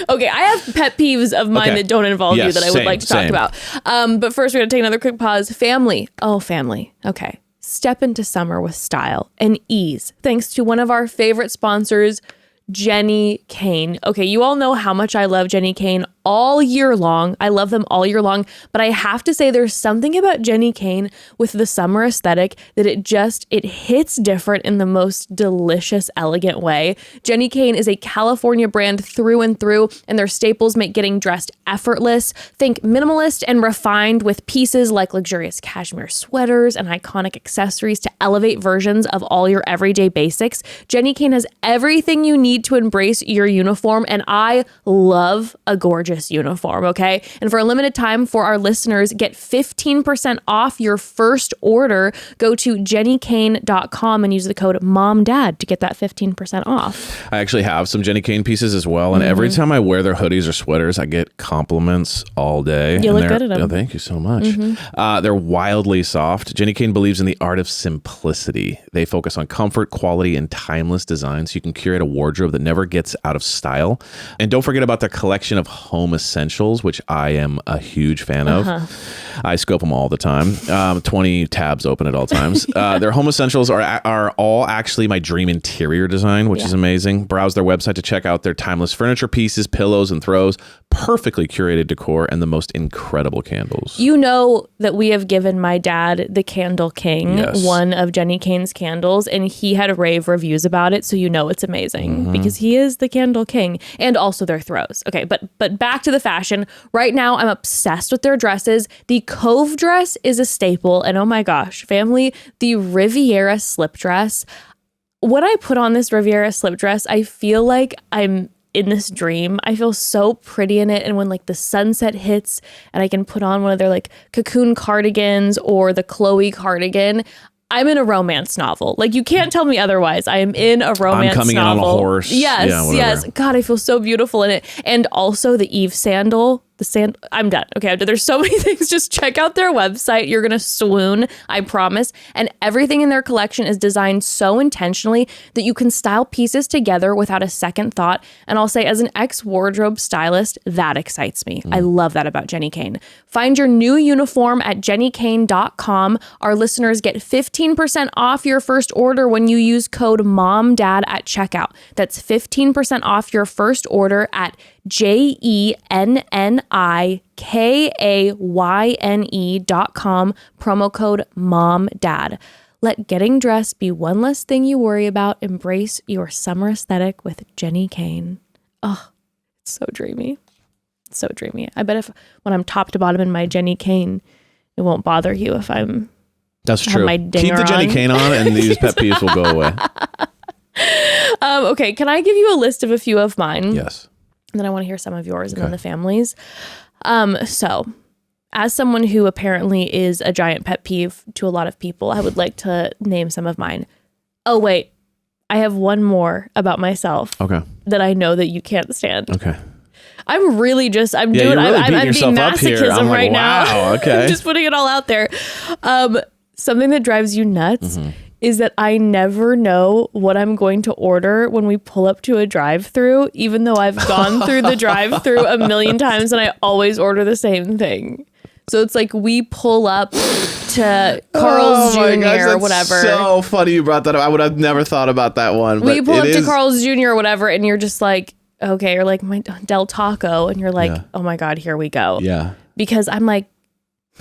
Okay, I have pet peeves of mine that don't involve you that I would like to talk about. But first, we're going to take another quick pause. Family. Oh, family. Okay. Step into summer with style and ease, thanks to one of our favorite sponsors, Jenny Kane. Okay, you all know how much I love Jenny Kane all year long. I love them all year long, but I have to say there's something about Jenny Kane with the summer aesthetic that it hits different in the most delicious, elegant way. Jenny Kane is a California brand through and through, and their staples make getting dressed effortless. Think minimalist and refined with pieces like luxurious cashmere sweaters and iconic accessories to elevate versions of all your everyday basics. Jenny Kane has everything you need to embrace your uniform, and I love a gorgeous uniform, okay? And for a limited time for our listeners, get 15% off your first order. Go to jennykane.com and use the code MOMDAD to get that 15% off. I actually have some Jenny Kane pieces as well, and every time I wear their hoodies or sweaters, I get compliments all day. You look good at them. Oh, thank you so much. They're wildly soft. Jenny Kane believes in the art of simplicity. They focus on comfort, quality, and timeless design, so you can curate a wardrobe that never gets out of style. And don't forget about their collection of home essentials, which I am a huge fan of. I scope them all the time. 20 tabs open at all times. Their home essentials are all actually my dream interior design, which is amazing. Browse their website to check out their timeless furniture pieces, pillows and throws, perfectly curated decor, and the most incredible candles. You know that we have given my dad the Candle King, one of Jenny Kane's candles, and he had rave reviews about it, so you know it's amazing because he is the Candle King, and also their throws. Okay, but back to the fashion. Right now, I'm obsessed with their dresses. The Cove dress is a staple, and oh my gosh, family, the Riviera slip dress. When I put on this Riviera slip dress, I feel like I'm in this dream. I feel so pretty in it. And when like the sunset hits and I can put on one of their like cocoon cardigans or the Chloe cardigan, I'm in a romance novel. Like, you can't tell me otherwise. I am in a romance novel. I'm coming in on a horse. Yes, yes. God, I feel so beautiful in it. And also the Eve sandal. I'm done. Okay, there's so many things. Just check out their website. You're going to swoon, I promise. And everything in their collection is designed so intentionally that you can style pieces together without a second thought. And I'll say, as an ex-wardrobe stylist, that excites me. I love that about Jenny Kane. Find your new uniform at jennykane.com. Our listeners get 15% off your first order when you use code MOMDAD at checkout. That's 15% off your first order at jennykayne.com, promo code MOMDAD. Let getting dressed be one less thing you worry about. Embrace your summer aesthetic with Jenny Kane. Oh, it's so dreamy. It's so dreamy. I bet when I'm top to bottom in my Jenny Kane, it won't bother you if I'm That's true. My Keep the Jenny Kane on and these pet peeves will go away. Okay, can I give you a list of a few of mine? Yes. And then I want to hear some of yours and then the families. So, as someone who apparently is a giant pet peeve to a lot of people, I would like to name some of mine. Oh, wait. I have one more about myself. Okay. That I know that you can't stand. Okay. I'm really just, I'm being masochism right now. Wow, okay. I'm just putting it all out there. Something that drives you nuts is that I never know what I'm going to order when we pull up to a drive-thru, even though I've gone through the drive-thru a million times and I always order the same thing. So it's like we pull up to Carl's Jr. or whatever. So funny you brought that up. I would have never thought about that one. We pull up to Carl's Jr. or whatever, and you're just like, okay, or like my Del Taco, and you're like, oh my God, here we go. Yeah. Because I'm like,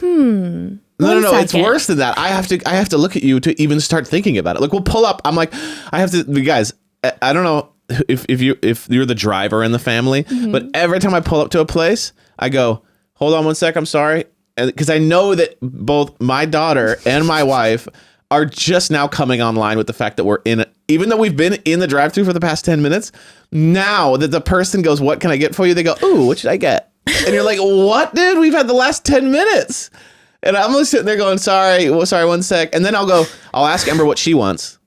No, it's worse than that. I have to look at you to even start thinking about it. Like, we'll pull up. I'm like, I have to, guys, I don't know if you're the driver in the family, but every time I pull up to a place, I go, hold on one sec, I'm sorry. Because I know that both my daughter and my wife are just now coming online with the fact that even though we've been in the drive-thru for the past 10 minutes, now that the person goes, what can I get for you? They go, ooh, what should I get? And you're like, what, dude? We've had the last 10 minutes. And I'm just sitting there going, sorry, one sec. And then I'll ask Ember what she wants.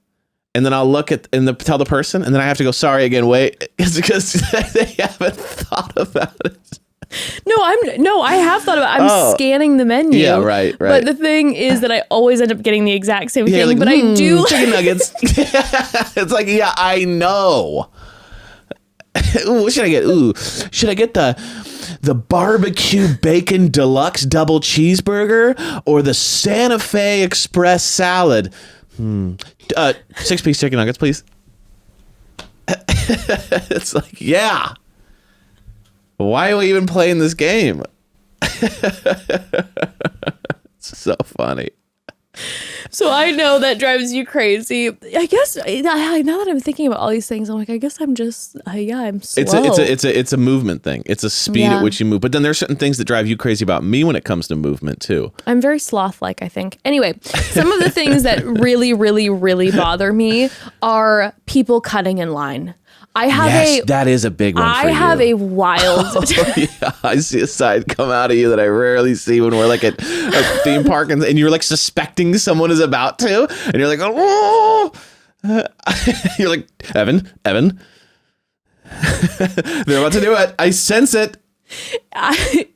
And then I'll look at and tell the person. And then I have to go, sorry again, wait. Because they haven't thought about it. No, I have thought about I'm scanning the menu. Yeah, right. But the thing is that I always end up getting the exact same thing. Like, but I do chicken nuggets. It's like, yeah, I know. Ooh, what should I get? Ooh, should I get the barbecue bacon deluxe double cheeseburger or the Santa Fe Express salad? 6-piece chicken nuggets, please. It's like, yeah. Why are we even playing this game? It's so funny. So I know that drives you crazy. I guess now that I'm thinking about all these things, I'm like, I guess I'm just, I'm slow. It's a movement thing. It's a speed at which you move. But then there's certain things that drive you crazy about me when it comes to movement too. I'm very sloth-like, I think. Anyway, some of the things that really, really, really bother me are people cutting in line. That is a big one for you. I have a wild... Yeah, I see a side come out of you that I rarely see when we're like at a theme park and you're like suspecting someone is about to, and you're like, oh, you're like, Evan, they're about to do it. I sense it.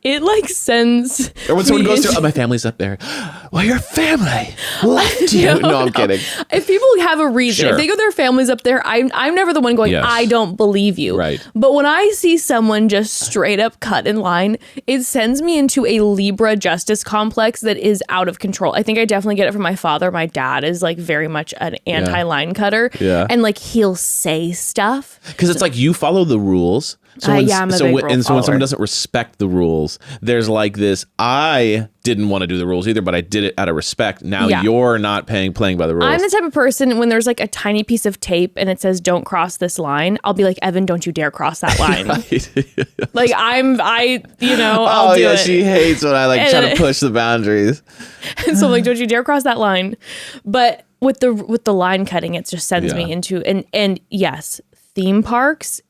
It like sends. Or when someone goes to, my family's up there. Well, your family left you. No, I'm kidding. If people have a reason, if they go, their family's up there, I'm never the one going, I don't believe you. Right. But when I see someone just straight up cut in line, it sends me into a Libra justice complex that is out of control. I think I definitely get it from my father. My dad is like very much an anti-line cutter. Yeah. And like he'll say stuff. Because it's like you follow the rules. So when someone doesn't respect the rules, there's like this, I didn't want to do the rules either, but I did it out of respect. Now you're not playing by the rules. I'm the type of person, when there's like a tiny piece of tape and it says, don't cross this line, I'll be like, Evan, don't you dare cross that line. Like I'll do it. She hates when I like try to push the boundaries. And so I'm like, don't you dare cross that line. But with the line cutting, it just sends me into, and yes, theme parks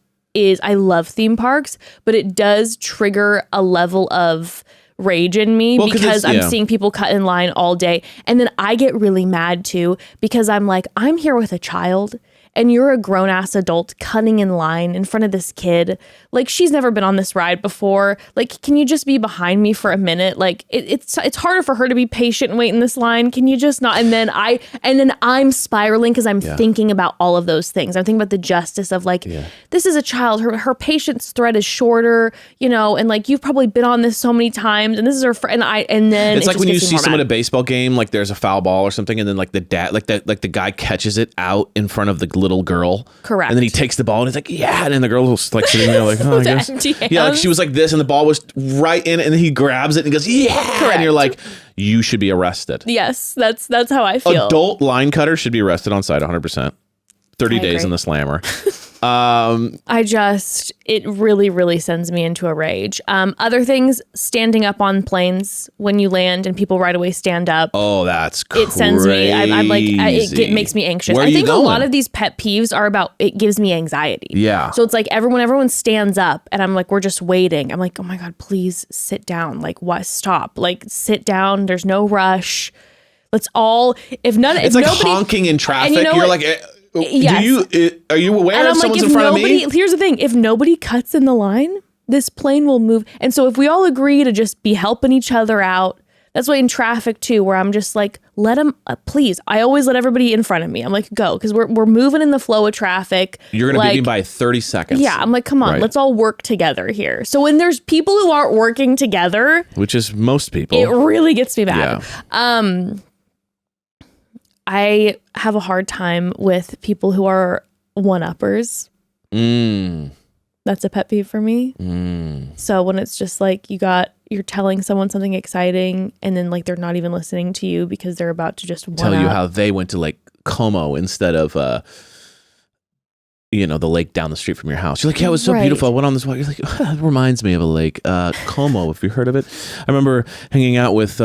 I love theme parks, but it does trigger a level of rage in me because I'm seeing people cut in line all day. And then I get really mad too, because I'm like, I'm here with a child and you're a grown ass adult cutting in line in front of this kid. Like, she's never been on this ride before. Like, can you just be behind me for a minute? Like, it's harder for her to be patient and wait in this line. Can you just not? And then I'm spiraling because I'm thinking about all of those things. I'm thinking about the justice of like, this is a child. Her patience thread is shorter, and like, you've probably been on this so many times, and this is her friend. And then it's like when you see someone at a baseball game, like there's a foul ball or something, and then like the dad, like the guy catches it out in front of the little girl. Correct. And then he takes the ball and he's like, yeah. And then the girl was like sitting there like, oh, I guess. Yeah, like she was like this and the ball was right in it, and then he grabs it and he goes, yeah. Correct. And you're like, you should be arrested. Yes, that's how I feel. Adult line cutters should be arrested on site 100%. 30 days in the slammer. It really, really sends me into a rage. Other things, standing up on planes when you land and people right away stand up. Oh, that's crazy. It sends me, I'm like, it makes me anxious. I think a lot of these pet peeves are about, it gives me anxiety. Yeah. So it's like everyone stands up and I'm like, we're just waiting. I'm like, oh my God, please sit down. Like, what? Stop. Like, sit down. There's no rush. Let's all, it's like honking in traffic. And you're like, yes. Are you aware and if I'm someone's like, in front of me? Here's the thing. If nobody cuts in the line, this plane will move. And so if we all agree to just be helping each other out, that's why in traffic too, where I'm just like, let them, please. I always let everybody in front of me. I'm like, go. Because we're moving in the flow of traffic. You're going to beat me by 30 seconds. Yeah. I'm like, come on, let's all work together here. So when there's people who aren't working together, which is most people, it really gets me mad. Yeah. I have a hard time with people who are one-uppers. That's a pet peeve for me. So when it's just like you're telling someone something exciting and then like they're not even listening to you because they're about to just tell you how they went to like Como instead of the lake down the street from your house. You're like, yeah, it was so beautiful. I went on this walk. You're like, that reminds me of a lake. Como, if you heard of it. I remember hanging out with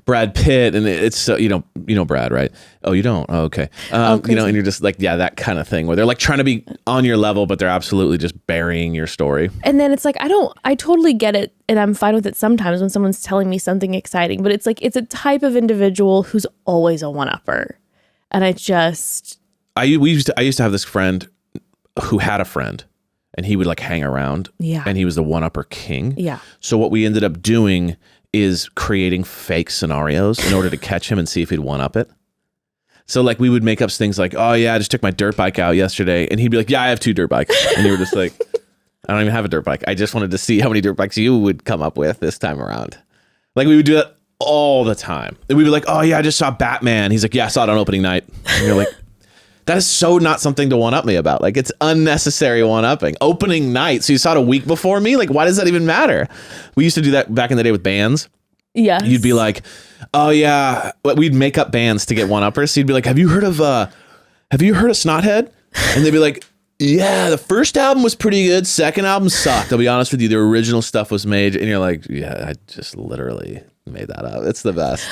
Brad Pitt, and it's you know Brad, right? Oh, you don't? Oh, okay. And you're just like, yeah, that kind of thing where they're like trying to be on your level, but they're absolutely just burying your story. And then it's like, I totally get it, and I'm fine with it sometimes when someone's telling me something exciting, but it's like, it's a type of individual who's always a one-upper, and I used to have this friend who had a friend, and he would like hang around. Yeah. And he was the one-upper king. Yeah. So what we ended up doing is creating fake scenarios in order to catch him and see if he'd one-up it. So like we would make up things like, oh yeah, I just took my dirt bike out yesterday. And he'd be like, yeah, I have 2 dirt bikes. And you were just like, I don't even have a dirt bike. I just wanted to see how many dirt bikes you would come up with this time around. Like we would do that all the time. And we'd be like, oh yeah, I just saw Batman. He's like, yeah, I saw it on opening night. And you're like, that is so not something to one-up me about. Like it's unnecessary one-upping. Opening night. So you saw it a week before me? Like why does that even matter? We used to do that back in the day with bands. Yes. You'd be like, oh yeah, we'd make up bands to get one-uppers. So you'd be like, have you heard of Snothead? And they'd be like, yeah, the first album was pretty good. Second album sucked. I'll be honest with you, the original stuff was made. And you're like, yeah, I just literally made that up. It's the best.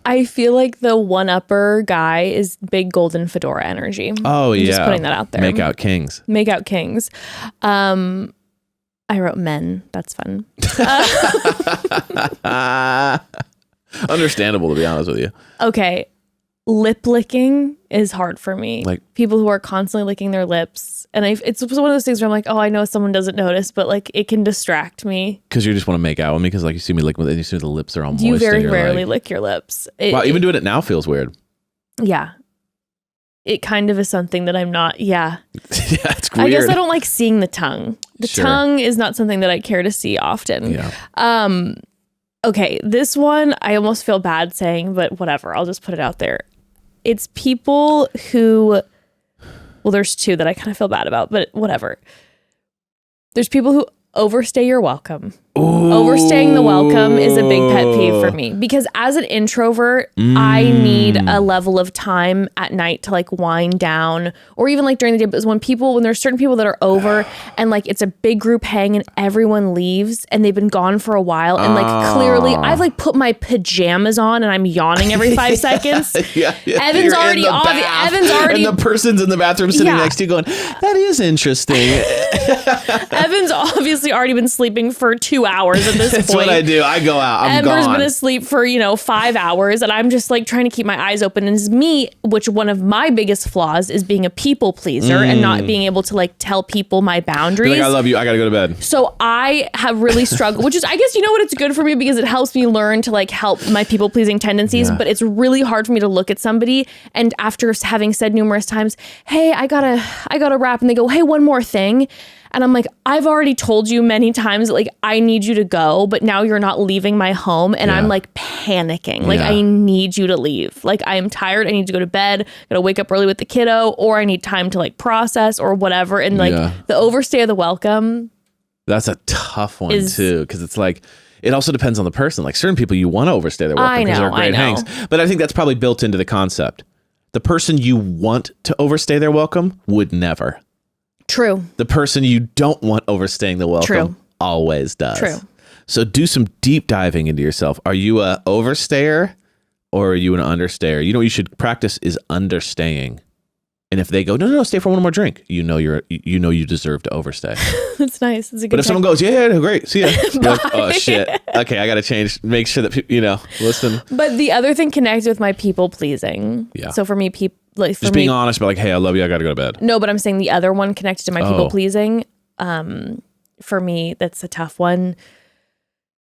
I feel like the one-upper guy is big golden fedora energy. Oh yeah. Just putting that out there. Make out kings. I wrote men. That's fun. Understandable, to be honest with you. Okay. Lip licking is hard for me. Like people who are constantly licking their lips. And it's one of those things where I'm like, oh, I know someone doesn't notice, but like it can distract me. Because you just want to make out with me because like you see me lick with it and you see the lips are all moist. You very rarely like, lick your lips. Wow, even doing it now feels weird. Yeah. It kind of is something that I'm not. Yeah. Yeah, it's weird. I guess I don't like seeing the tongue. The tongue is not something that I care to see often. Yeah. Okay, this one I almost feel bad saying, but whatever. I'll just put it out there. It's people who, well, there's 2 that I kind of feel bad about, but whatever. There's people who overstay your welcome. Ooh. Overstaying the welcome is a big pet peeve for me because as an introvert, I need a level of time at night to like wind down or even like during the day. But when there's certain people that are over and like it's a big group hang and everyone leaves and they've been gone for a while and like clearly I've like put my pajamas on and I'm yawning every 5 seconds. Yeah. Evan's already and the person's in the bathroom sitting next to you going, that is interesting. Evan's obviously already been sleeping for 2 hours at this point. That's what I do. I go out. I'm Ember's gone. been asleep for, 5 hours and I'm just like trying to keep my eyes open. And it's me, which one of my biggest flaws is being a people pleaser and not being able to like tell people my boundaries. Like, I love you. I got to go to bed. So I have really struggled, which is, I guess, it's good for me because it helps me learn to like help my people pleasing tendencies. Yeah. But it's really hard for me to look at somebody and after having said numerous times, hey, I gotta wrap. And they go, hey, one more thing. And I'm like, I've already told you many times that like I need you to go, but now you're not leaving my home. And I'm like panicking. Like I need you to leave. Like I am tired. I need to go to bed. Gotta wake up early with the kiddo, or I need time to like process or whatever. And like the overstay of the welcome. That's a tough one too. Cause it's like, it also depends on the person. Like certain people you want to overstay their welcome because they're great hangs. But I think that's probably built into the concept. The person you want to overstay their welcome would never. True. The person you don't want overstaying the welcome always does. True. So do some deep diving into yourself. Are you a overstayer or are you an understayer? You know what you should practice is understaying. And if they go, no, stay for one more drink, you deserve to overstay. That's nice. That's a good. But if someone goes, yeah, great, see ya. You're like, oh shit. Okay, I got to change. Make sure that people, listen. But the other thing connects with my people pleasing. Yeah. So for me, just being honest, but like, hey, I love you. I got to go to bed. No, but I'm saying the other one connected to my people pleasing. For me, that's a tough one.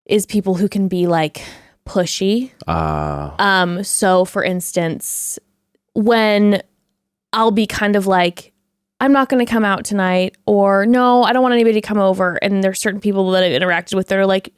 Is people who can be like pushy. So for instance, when I'll be kind of like, I'm not going to come out tonight, or no, I don't want anybody to come over. And there's certain people that I've interacted with that are like,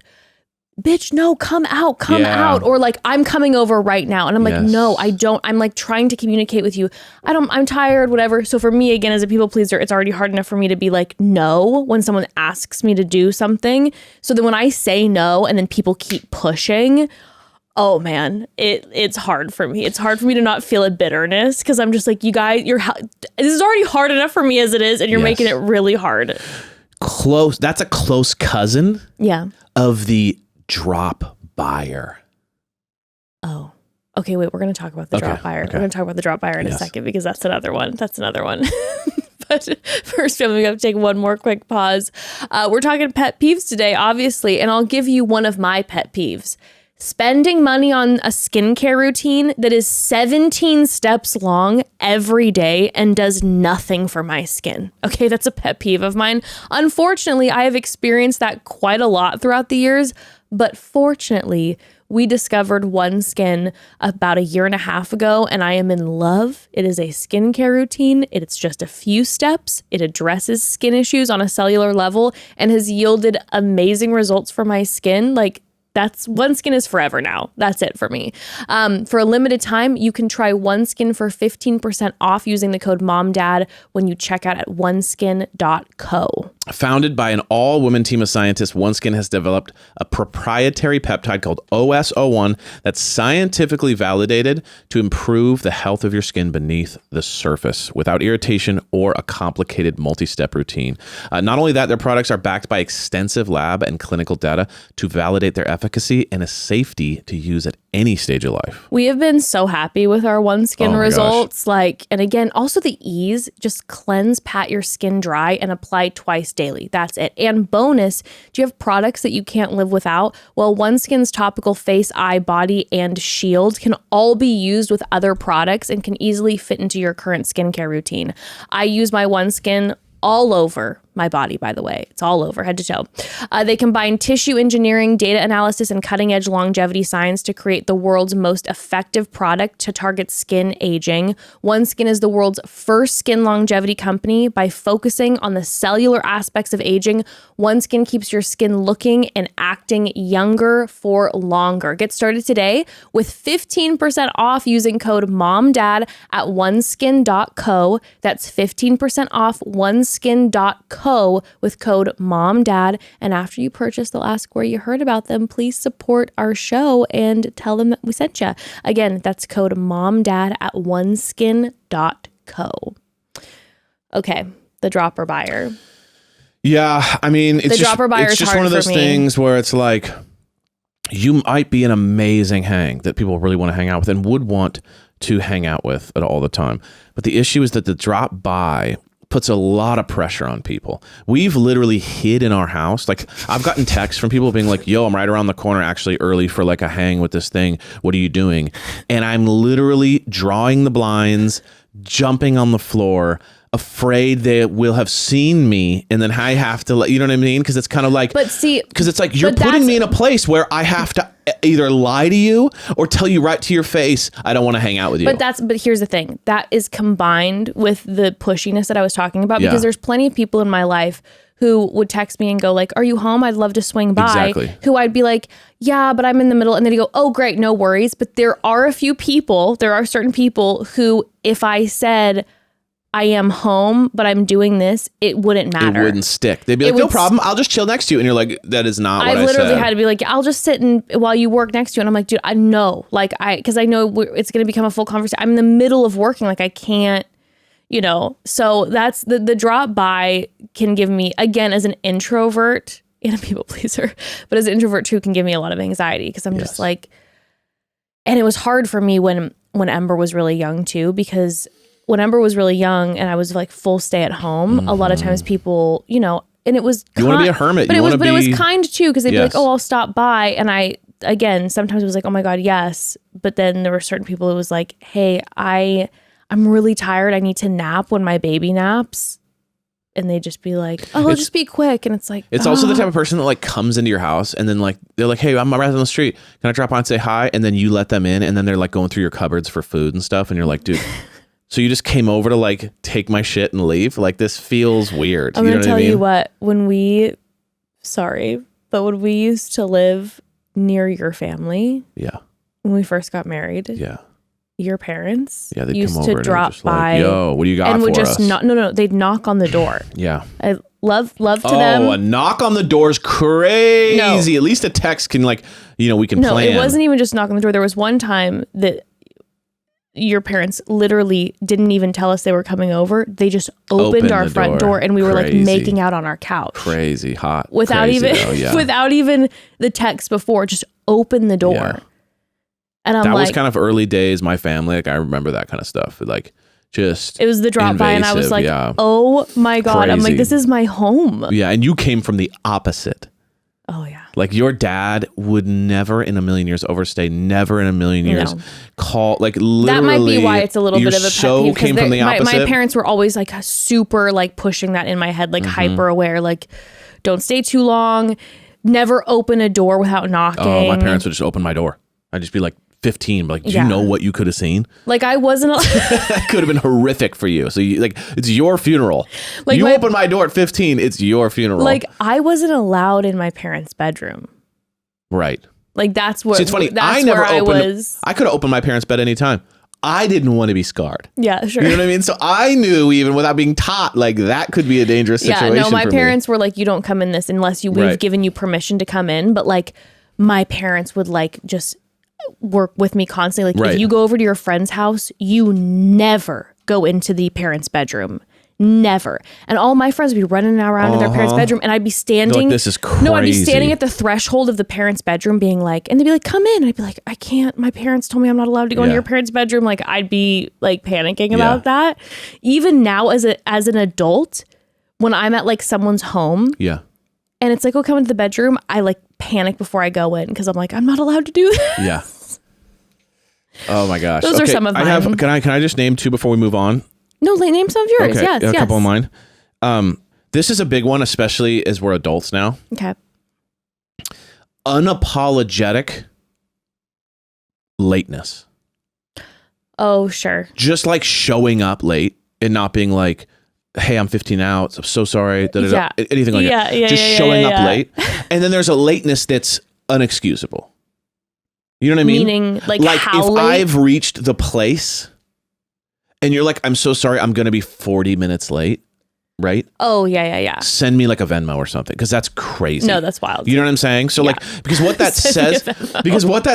bitch, no, come out. Or like, I'm coming over right now. And I'm like, no, I don't. I'm like trying to communicate with you. I'm tired, whatever. So for me, again, as a people pleaser, it's already hard enough for me to be like, no, when someone asks me to do something. So then when I say no, and then people keep pushing, oh man, it's hard for me. It's hard for me to not feel a bitterness because I'm just like, you guys, this is already hard enough for me as it is, and you're making it really hard. Close. That's a close cousin. Yeah. Of the drop buyer. Oh, okay. Wait, we're going to talk about the drop buyer. Okay. We're going to talk about the drop buyer in a second because that's another one. But first, I'm going to take one more quick pause. We're talking pet peeves today, obviously, and I'll give you one of my pet peeves. spending money on a skincare routine that is 17 steps long every day and does nothing for my skin. Okay, that's a pet peeve of mine. Unfortunately, I have experienced that quite a lot throughout the years, but fortunately, we discovered OneSkin about 1.5 years ago, and I am in love. It is a skincare routine. It's just a few steps. It addresses skin issues on a cellular level and has yielded amazing results for my skin. Like, that's OneSkin is forever now. That's it for me. For a limited time, you can try OneSkin for 15% off using the code MOMDAD when you check out at oneskin.co. Founded by an all-women team of scientists, OneSkin has developed a proprietary peptide called OS01 that's scientifically validated to improve the health of your skin beneath the surface without irritation or a complicated multi-step routine. Not only that, their products are backed by extensive lab and clinical data to validate their efficacy and a safety to use at any stage of life. We have been so happy with our OneSkin results. And again, also the ease, just cleanse, pat your skin dry and apply twice daily. That's it. And bonus, do you have products that you can't live without? Well, OneSkin's topical face, eye, body, and shield can all be used with other products and can easily fit into your current skincare routine. I use my OneSkin all over my body, by the way. It's all over, head to toe. They combine tissue engineering, data analysis, and cutting-edge longevity science to create the world's most effective product to target skin aging. OneSkin is the world's first skin longevity company. By focusing on the cellular aspects of aging, OneSkin keeps your skin looking and acting younger for longer. Get started today with 15% off using code MOMDAD at oneskin.co. That's 15% off oneskin.co with code MOMDAD. And after you purchase, they'll ask where you heard about them. Please support our show and tell them that we sent you. Again, that's code MOMDAD at oneskin.co. Okay, the dropper buyer. Yeah, I mean, it's just one of those things where it's like, you might be an amazing hang that people really want to hang out with and would want to hang out with at all the time. But the issue is that the drop by puts a lot of pressure on people. We've literally hid in our house. Like, I've gotten texts from people being like, yo, I'm right around the corner actually early for like a hang with this thing. What are you doing? And I'm literally drawing the blinds, jumping on the floor, afraid they will have seen me, and then I have to let, you know what I mean? Because it's kind of like, because it's like you're putting me in a place where I have to either lie to you or tell you right to your face, I don't want to hang out with you. But here's the thing, that is combined with the pushiness that I was talking about, because there's plenty of people in my life who would text me and go like, are you home? I'd love to swing by. Exactly. Who I'd be like, yeah, but I'm in the middle. And then he'd go, oh, great, no worries. But there are certain people who, if I said, I am home, but I'm doing this, it wouldn't matter. It wouldn't stick. They'd be like, no problem, I'll just chill next to you. And you're like, that is not what I said. I literally had to be like, I'll just sit while you work next to you. And I'm like, dude, I know. Like, because I know it's going to become a full conversation. I'm in the middle of working. Like, I can't, So that's the drop by can give me, again, as an introvert and a people pleaser, but as an introvert too, can give me a lot of anxiety because I'm just like, and it was hard for me when Ember was really young too, because when Ember was really young and I was like full stay at home, a lot of times people, and it was you want to be a hermit, but it was kind too, because they'd be like, oh, I'll stop by, and I again sometimes it was like, oh my god, yes, but then there were certain people who was like, hey, I'm really tired, I need to nap when my baby naps, and they'd just be like, oh, it'll just be quick, and it's like, it's also the type of person that like comes into your house and then like they're like, hey, I'm right on the street, can I drop by and say hi? And then you let them in, and then they're like going through your cupboards for food and stuff, and you're like, dude. So you just came over to like take my shit and leave? Like, this feels weird. I'm going to tell you what, when we used to live near your family, when we first got married, your parents used to drop by, yo, what do you got and for would just us? They'd knock on the door. I love to them. Oh, a knock on the door is crazy. No. At least a text can we can plan. No, it wasn't even just knock on the door. There was one time that your parents literally didn't even tell us they were coming over. They just opened our front door and we were like making out on our couch. Crazy hot. Without even the text before, just open the door. Yeah. And that was kind of early days, my family. Like, I remember that kind of stuff. Like, just it was the drop by, and I was like, oh my god. Crazy. I'm like, this is my home. Yeah, and you came from the opposite. Oh yeah. Like your dad would never in a million years overstay, never in a million years call, like literally. That might be why it's a little bit of a pet peeve. Came from the opposite. My parents were always like super like pushing that in my head, like hyper aware, like don't stay too long, never open a door without knocking. Oh, my parents would just open my door. I'd just be like 15, but like, do you know what you could have seen? Like I wasn't. That could have been horrific for you. So you, like, it's your funeral. Like you open my door at 15, it's your funeral. Like I wasn't allowed in my parents' bedroom. Right. Like that's what. See, it's funny. That's I could have opened my parents' bed anytime. I didn't want to be scarred. Yeah, sure. You know what I mean? So I knew, even without being taught, like that could be a dangerous situation. Yeah, no, my parents were like, you don't come in this unless we've given you permission to come in. But like my parents would like just work with me constantly. Like if you go over to your friend's house, you never go into the parents' bedroom. Never. And all my friends would be running around in their parents' bedroom, and I'd be standing. Like, this is crazy. No, I'd be standing at the threshold of the parents' bedroom being like, and they'd be like, come in. And I'd be like, I can't. My parents told me I'm not allowed to go into your parents' bedroom. Like I'd be like panicking about that. Even now as an adult, when I'm at like someone's home. Yeah. And it's like, oh, come into the bedroom. I like panic before I go in because I'm like, I'm not allowed to do this. Yeah. Oh my gosh. Those are some of mine. Can I just name two before we move on? No, name some of yours. Okay. Yes, a couple of mine. This is a big one, especially as we're adults now. Okay. Unapologetic lateness. Oh, sure. Just like showing up late and not being like, hey, I'm 15 out. I'm so sorry. Yeah. Anything like that. Just showing up late. And then there's a lateness that's unexcusable. You know what I mean? Meaning like if how late? I've reached the place and you're like, I'm so sorry, I'm going to be 40 minutes late. Right? Oh, yeah. Send me like a Venmo or something, because that's crazy. No, that's wild. You know what I'm saying? So like, because what that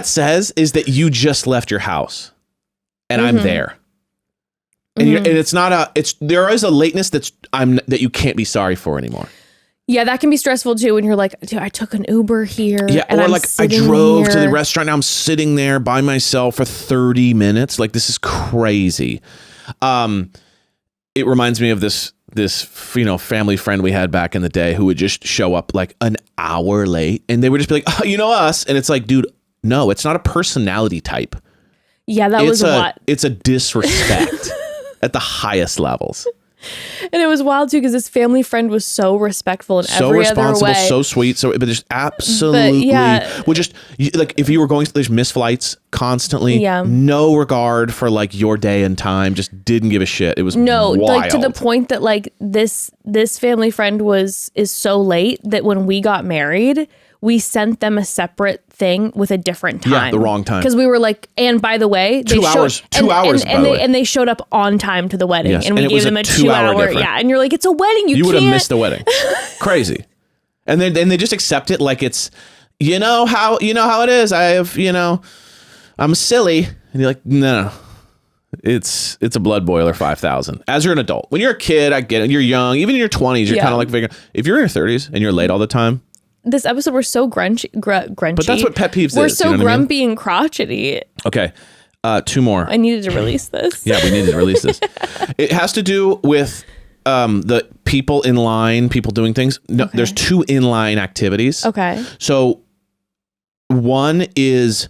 says is that you just left your house and I'm there. And, and it's not there is a lateness that you can't be sorry for anymore. Yeah, that can be stressful too when you're like, dude, I took an Uber here. Yeah, and or I'm like I drove here. to the restaurant. Now I'm sitting there by myself for 30 minutes. Like, this is crazy. It reminds me of this family friend we had back in the day who would just show up like an hour late, and they would just be like, oh, you know us. And it's like, dude, no, it's not a personality type. Yeah, it's a disrespect at the highest levels. And it was wild too, because this family friend was so respectful in every other way. So sweet. But there's absolutely, like if you were going, there's missed flights constantly. Yeah. No regard for like your day and time. Just didn't give a shit. It was wild. Like to the point that like this family friend is so late that when we got married, we sent them a separate thing with a different time. Yeah, the wrong time. Because we were like, and by the way, two hours, and they showed up on time to the wedding, and we gave them a 2 hour difference. Yeah, and you're like, it's a wedding. You would have missed the wedding. Crazy. And then they just accept it like it's, you know how it is. I'm silly, and you're like, no. It's a blood boiler 5,000. As you're an adult, when you're a kid, I get it. You're young, even in your 20s, you're kind of like figuring. If you're in your 30s and you're late all the time. This episode, we're so grunchy. But that's what pet peeves is. We're so grumpy and crotchety. Okay. Two more. I needed to release this. Yeah, we needed to release this. It has to do with the people in line, people doing things. No, okay. There's two inline activities. Okay. So one is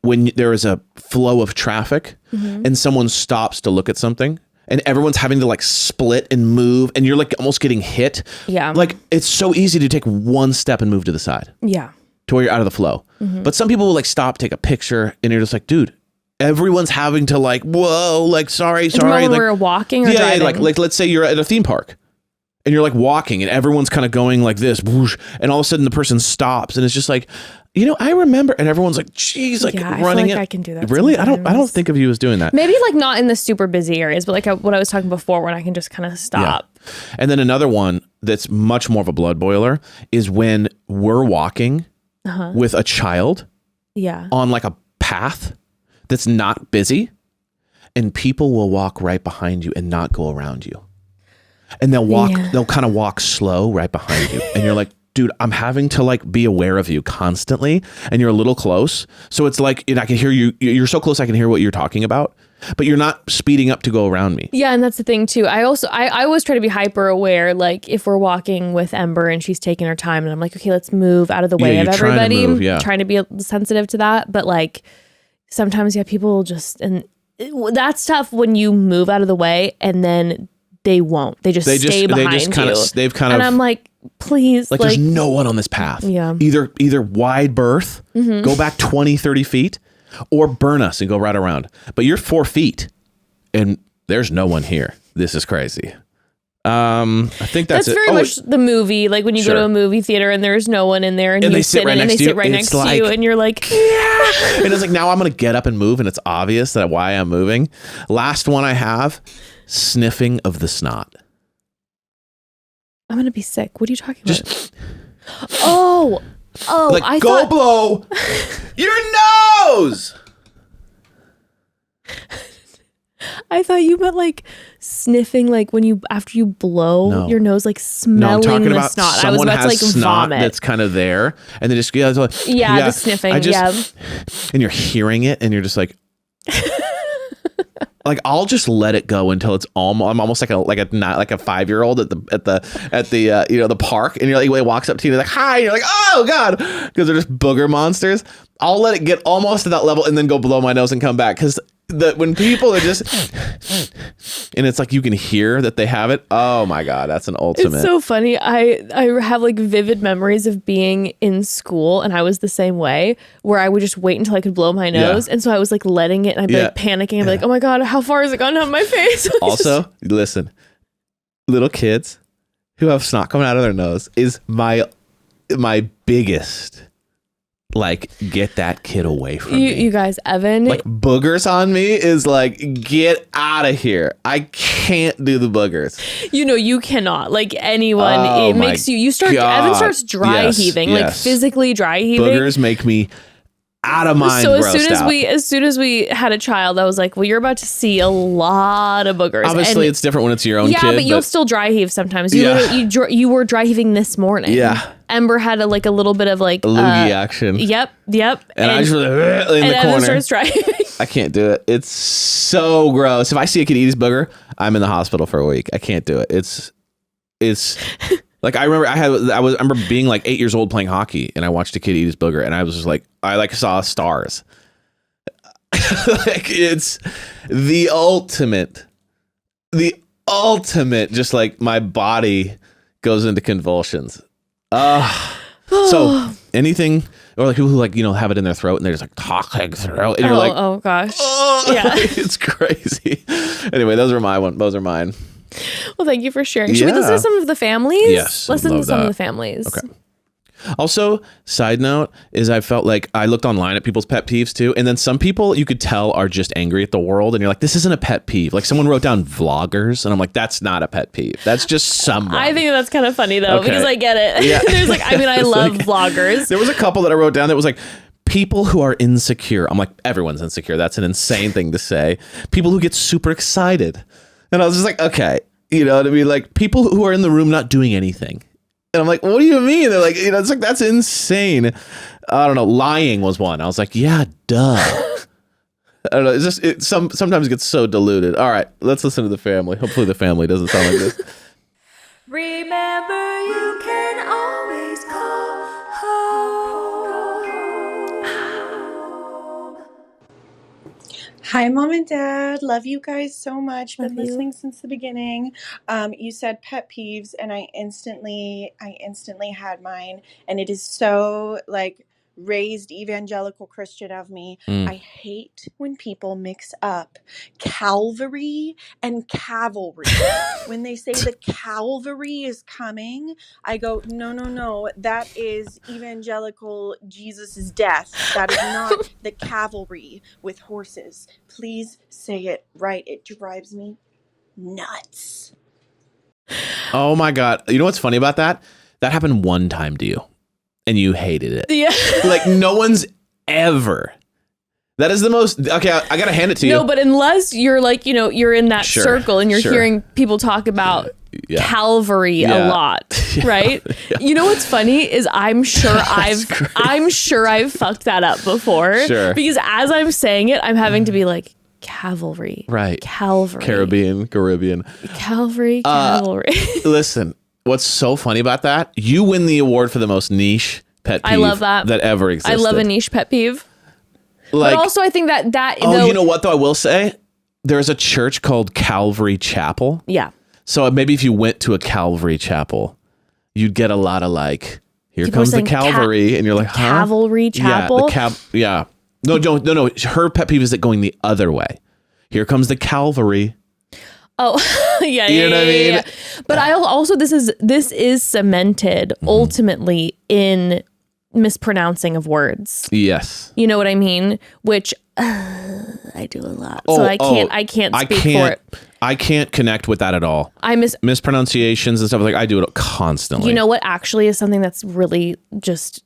when there is a flow of traffic and someone stops to look at something. And everyone's having to like split and move, and you're like almost getting hit. Yeah. Like it's so easy to take one step and move to the side. Yeah. To where you're out of the flow. But some people will like stop, take a picture, and you're just like, dude, everyone's having to like, whoa, like sorry. When like, we're walking or driving? Yeah, like let's say you're at a theme park. And you're like walking, and everyone's kind of going like this, whoosh, and all of a sudden the person stops, and it's just like, I remember, and everyone's like, geez, like running it. I can do that. Really? Sometimes. I don't think of you as doing that. Maybe like not in the super busy areas, but like what I was talking before, when I can just kind of stop. Yeah. And then another one that's much more of a blood boiler is when we're walking with a child on like a path that's not busy, and people will walk right behind you and not go around you. And they'll kind of walk slow right behind you. And you're like, dude, I'm having to like be aware of you constantly, and you're a little close. So it's like, I can hear you. You're so close, I can hear what you're talking about. but you're not speeding up to go around me. Yeah, and that's the thing too. I always try to be hyper aware. Like if we're walking with Ember and she's taking her time, and I'm like, okay, let's move out of the way of everybody. Trying to be sensitive to that, but like sometimes, people just that's tough when you move out of the way and then they won't. They just stay behind you. And I'm like, please, like there's no one on this path. Yeah. Either wide berth, go back 20, 30 feet, or burn us and go right around. But you're 4 feet and there's no one here. This is crazy. I think that's very much the movie. Like when you go to a movie theater and there's no one in there and you sit in and they sit right next to you and you're like, yeah. And it's like, now I'm going to get up and move and it's obvious that why I'm moving. Last one I have, sniffing of the snot. I'm going to be sick. What are you talking about? Oh, like I thought blow your nose. I thought you meant like sniffing, like when after you blow your nose, like smelling the snot. I was about to like snot vomit. That's kind of there, and then just the sniffing. And you're hearing it, and you're just like, like I'll just let it go until it's almost. I'm almost like a 5-year-old at the park, and you're like, he walks up to you, and like, hi, and you're like, oh god, because they're just booger monsters. I'll let it get almost to that level, and then go blow my nose and come back because. When people are just and it's like you can hear that they have it. Oh my god, that's an ultimate. It's so funny. I have like vivid memories of being in school, and I was the same way where I would just wait until I could blow my nose, and so I was like letting it, and I'd be like panicking. I'd be like, oh my god, how far has it gone down my face? Also, listen, little kids who have snot coming out of their nose is my biggest. Like, get that kid away from me. You guys, Evan. Like, boogers on me is like, get out of here. I can't do the boogers. You cannot. Like, anyone, it makes you start, God. Evan starts dry heaving, like physically dry heaving. Boogers make me out of mind. So as soon as we had a child, I was like, well, you're about to see a lot of boogers. Obviously, it's different when it's your own kid. Yeah, but you'll still dry heave sometimes. You were dry heaving this morning. Yeah. Ember had a little bit of like a loogie action. Yep. And I just in the corner. Evan starts dry heaving. I can't do it. It's so gross. If I see a kid eat his booger, I'm in the hospital for a week. I can't do it. It's like I remember being like 8 years old playing hockey, and I watched a kid eat his booger, and I was just like, I saw stars. Like it's the ultimate. Just like my body goes into convulsions. So anything, or like people who have it in their throat and they're just like talking through, and you're like, oh gosh, yeah, it's crazy. Anyway, those are mine. Well, thank you for sharing. Should we listen to some of the families? Yes, listen to some of the families. Okay. Also, side note is I felt like I looked online at people's pet peeves too, and then some people you could tell are just angry at the world, and you're like, this isn't a pet peeve. Like someone wrote down vloggers, and I'm like, that's not a pet peeve. That's just someone. I think that's kind of funny though, because I get it. Yeah. There's I love vloggers. There was a couple that I wrote down that was like, people who are insecure. I'm like, everyone's insecure. That's an insane thing to say. People who get super excited. And I was just like, okay, you know what I mean? Like people who are in the room not doing anything. And I'm like, what do you mean? They're like, it's like, that's insane. I don't know. Lying was one. I was like, yeah, duh. I don't know. It's just, sometimes it gets so diluted. All right, let's listen to the family. Hopefully the family doesn't sound like this. Remember, you can always call home. Hi, Mom and Dad. Love you guys so much. Been listening since the beginning. You said pet peeves, and I instantly had mine, and it is so raised evangelical Christian of me. I hate when people mix up Calvary and cavalry. When they say the cavalry is coming, I go, no, that is evangelical Jesus' death. That is not the cavalry with horses. Please say it right. It drives me nuts. Oh my God. You know what's funny about that? That happened one time to you. And you hated it. Yeah. Like no one's ever. That is the most. Okay, I gotta hand it to you. No, but unless you're you're in that circle and you're hearing people talk about Calvary a lot, right? You know what's funny is I'm sure I've fucked that up before. Sure. Because as I'm saying it, I'm having to be like, cavalry. Right. Calvary. Caribbean. Calvary. Cavalry. Listen, what's so funny about that? You win the award for the most niche pet peeve I love that. ever existed. I love a niche pet peeve. Like, But also I think that oh, though, you know what though? I will say there's a church called Calvary Chapel. yeah. So maybe if you went to a Calvary Chapel, you'd get a lot of like, here People comes are the saying cavalry, and you're like, huh? Cavalry Chapel? Yeah. No. Her pet peeve is it going the other way. Here comes the cavalry. Oh, yeah. You know what I mean? Yeah. But I also, this is cemented ultimately in mispronouncing of words. Yes. You know what I mean? Which I do a lot. So I can't speak for it. I can't connect with that at all. Mispronunciations and stuff like I do it constantly. You know what actually is something that's really just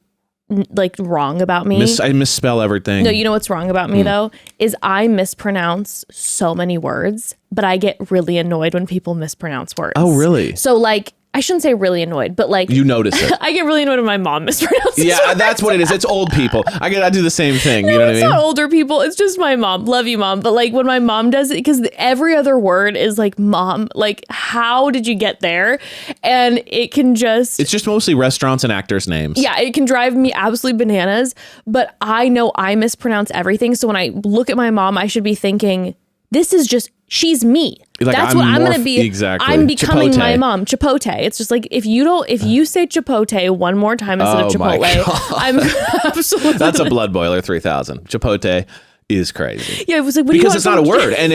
like wrong about me? I misspell everything. No, you know what's wrong about me though? Is I mispronounce so many words, but I get really annoyed when people mispronounce words. Oh, really? So like, I shouldn't say really annoyed, but like You notice it. I get really annoyed when my mom mispronounces Yeah, words. that's what it is. It's old people. I do the same thing. You know what I It's mean? not older people. It's just my mom. Love you, mom. But like when my mom does it, because every other word is like, mom, like, how did you get there? And it can just. It's just mostly restaurants and actors' names. Yeah, it can drive me absolutely bananas. But I know I mispronounce everything. So when I look at my mom, I should be thinking, this is just, she's me. Like, That's what I'm going to be. Exactly. I'm becoming Chipotle. my mom. Chipotle. It's just like, if you say Chipotle one more time instead of Oh my Chipotle, God. I'm absolutely. That's a blood boiler 3000. Chipotle is crazy. Yeah, it was like, what Because do you want it's not a from- word, and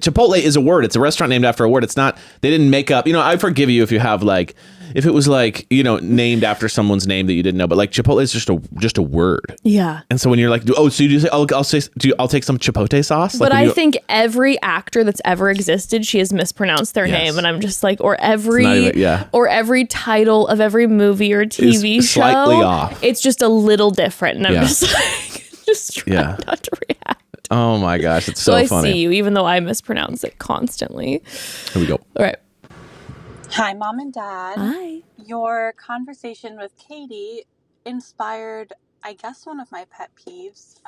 Chipotle is a word. It's a restaurant named after a word. It's not. They didn't make up. I forgive you if you have like, if it was like named after someone's name that you didn't know. But like Chipotle is just a word. Yeah. And so when you're like, oh, so you say, I'll take some Chipotle sauce. Like But I think every actor that's ever existed, she has mispronounced their Yes. name, and I'm just like, or every yeah. or every title of every movie or TV Is show, slightly off. it's just a little different, and I'm Yeah. just like, just trying Yeah. not to react. Oh my gosh, it's So so I funny. see you, even though I mispronounce it constantly. Here we go. All right. Hi, Mom and Dad. Hi. Your conversation with Katie inspired, I guess, one of my pet peeves.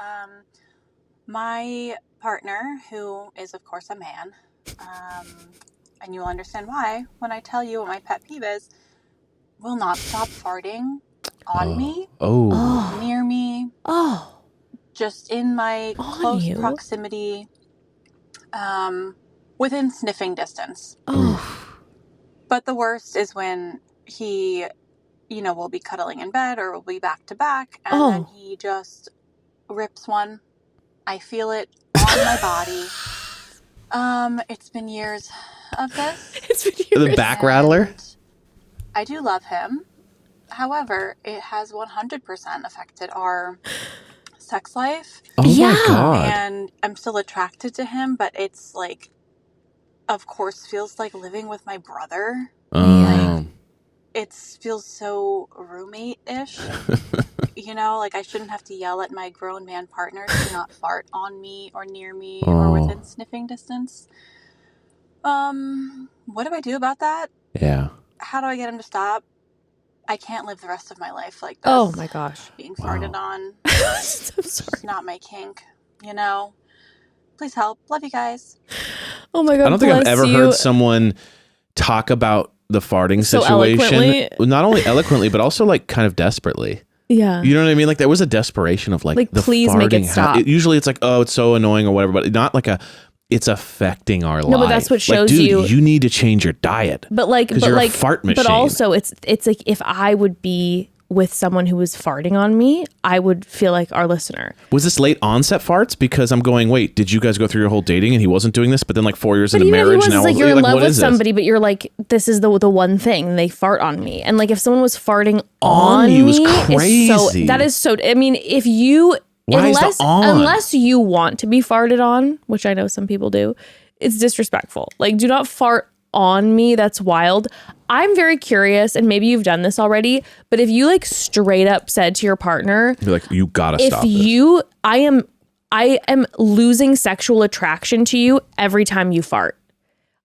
My partner, who is, of course, a man, and you'll understand why when I tell you what my pet peeve is, will not stop farting on me, Oh. near me, Oh. just in my On close you? proximity, within sniffing distance. Oh. But the worst is when he, will be cuddling in bed or we'll be back to back, and then he just rips one. I feel it on my body. It's been years of this. It's been years. The back rattler. and I do love him. However, it has 100% affected our sex life. Oh Yeah. my god. And I'm still attracted to him, but it's like, of course, feels like living with my brother. It feels so roommate-ish. Like I shouldn't have to yell at my grown man partner to not fart on me or near me or within sniffing distance. What do I do about that? Yeah. How do I get him to stop? I can't live the rest of my life like this. Oh my gosh. Being farted on. I'm It's sorry. not my kink, Please help. Love you guys. Oh my god. I don't think I've bless ever you. heard someone talk about the farting So situation. eloquently. Not only eloquently, but also like kind of desperately. Yeah. You know what I mean? Like there was a desperation of like the please make it farting stop. Usually it's like, oh, it's so annoying or whatever, but not like it's affecting our life. No, but that's what shows like, dude, you- you need to change your diet. But like, 'Cause but you're a like, fart but machine. also it's like if I would be with someone who was farting on me, I would feel like our listener. Was this late onset farts? Because I'm going, wait, did you guys go through your whole dating and he wasn't doing this? But then like 4 years But into even if he marriage was, now, it's like you're in love what with is this? somebody, but you're like, this is the one thing, and they fart on me. And like if someone was farting On on you is me, crazy. that is so. I mean, if you Why is the on? unless you want to be farted on, which I know some people do, it's disrespectful. Like, do not fart on me. That's wild. I'm very curious, and maybe you've done this already, but if you like straight up said to your partner, You're like, you gotta if stop this. I am losing sexual attraction to you every time you fart.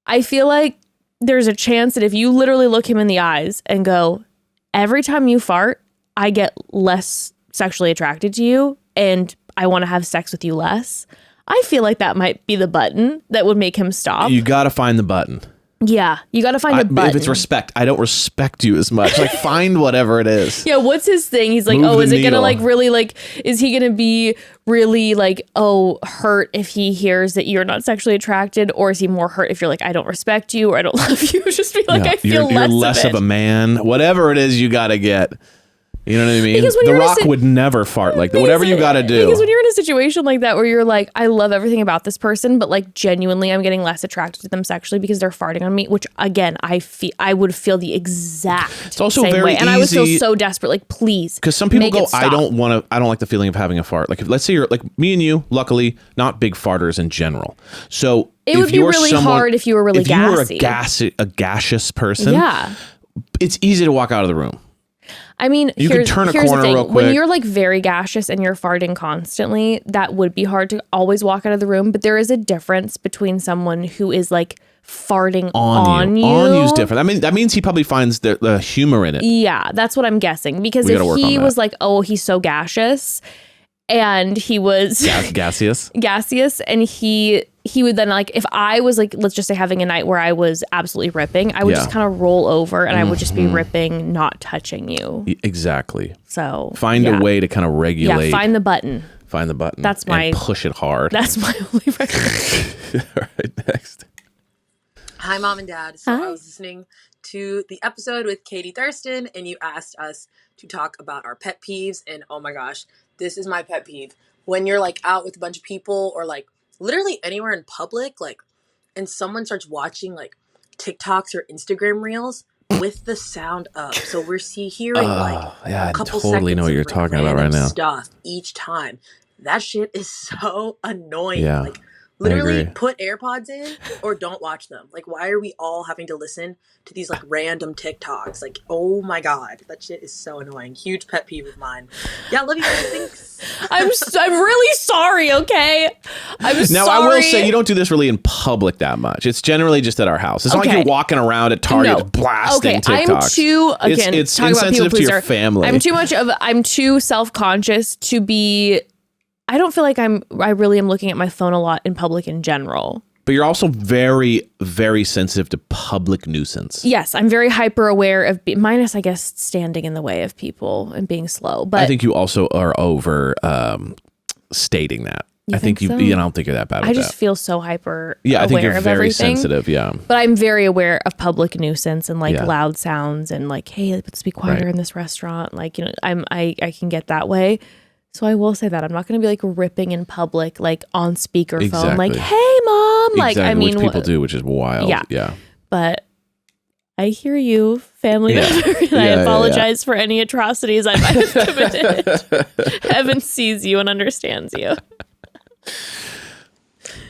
I feel like there's a chance that if you literally look him in the eyes and go, every time you fart, I get less sexually attracted to you and I want to have sex with you less. I feel like that might be the button that would make him stop. You got to find the button. Yeah, you got to find a button. If it's respect, I don't respect you as much. Like, find whatever it is. Yeah, what's his thing? He's like, Move is the it going to needle. like really like, is he going to be really like, hurt if he hears that you're not sexually attracted? Or is he more hurt if you're like, I don't respect you or I don't love you? Just be like, Yeah, I feel you're less less of a man. Whatever it is, you got to get. You know what I mean? Because when The you're in a Rock would never fart like that. Whatever you got to do. Because when you're in a situation like that where you're like, I love everything about this person, but like genuinely I'm getting less attracted to them sexually because they're farting on me, which again, I would feel the exact also same very way. And I would feel easy- so desperate, like, please. Because some people make go, it stop. I don't like the feeling of having a fart. Like, let's say you're like me and you, luckily, not big farters in general. So It would be really hard if you were really gassy. If you were a gaseous person, Yeah. it's easy to walk out of the room. I mean, You could turn a here's corner the thing. real quick. When you're like very gaseous and you're farting constantly, that would be hard to always walk out of the room. But there is a difference between someone who is like farting on you. On you's different. I mean, that means he probably finds the humor in it. Yeah, that's what I'm guessing. Because We if gotta work on he that. was like, oh, he's so gaseous, and he was Gaseous. gaseous, and he would then like, if I was like, let's just say having a night where I was absolutely ripping, I would Yeah. just kind of roll over and I would just be ripping, not touching you. Exactly. So Find a way to kind of regulate. Yeah, find the button. Find the button. That's my- and push it hard. That's my only recommendation. All right, next. Hi, Mom and Dad. So Hi. I was listening to the episode with Katie Thurston, and you asked us to talk about our pet peeves. And oh my gosh, this is my pet peeve. When you're like out with a bunch of people or like literally anywhere in public, like, and someone starts watching like TikToks or Instagram reels with the sound up. So we're hearing like yeah, a couple I totally seconds know what of, you're like, talking about right random now. stuff each time. That shit is so annoying. Yeah. Like, literally agree. put AirPods in or don't watch them. Like, why are we all having to listen to these like random TikToks? Like, oh my God, that shit is so annoying. Huge pet peeve of mine. Yeah, love you guys. Thanks. I'm really sorry, okay? I'm sorry. Now, I will say you don't do this really in public that much. It's generally just at our house. It's not like Okay. you're walking around at Target No. blasting Okay, TikToks. I'm too, again, it's talking about people insensitive to your pleaser. family. I'm too self-conscious to be, I don't feel like I really am looking at my phone a lot in public in general. But you're also very, very sensitive to public nuisance. Yes, I'm very hyper aware of, minus I guess standing in the way of people and being slow. But I think you also are over stating that. You I think think so? I don't think you're that bad at I just that. feel so hyper Yeah, I think aware you're of very everything. sensitive. Yeah. But I'm very aware of public nuisance and like Yeah. loud sounds and like, hey, let's be quieter Right. in this restaurant. Like, you know, I can get that way. So I will say that I'm not going to be like ripping in public, like on speakerphone, like, Exactly. hey, mom. Like, Exactly, I mean, which people do, which is wild. Yeah. Yeah. But I hear you, family Yeah. member. And Yeah, I yeah, apologize for any atrocities I might have committed. Heaven sees you and understands you.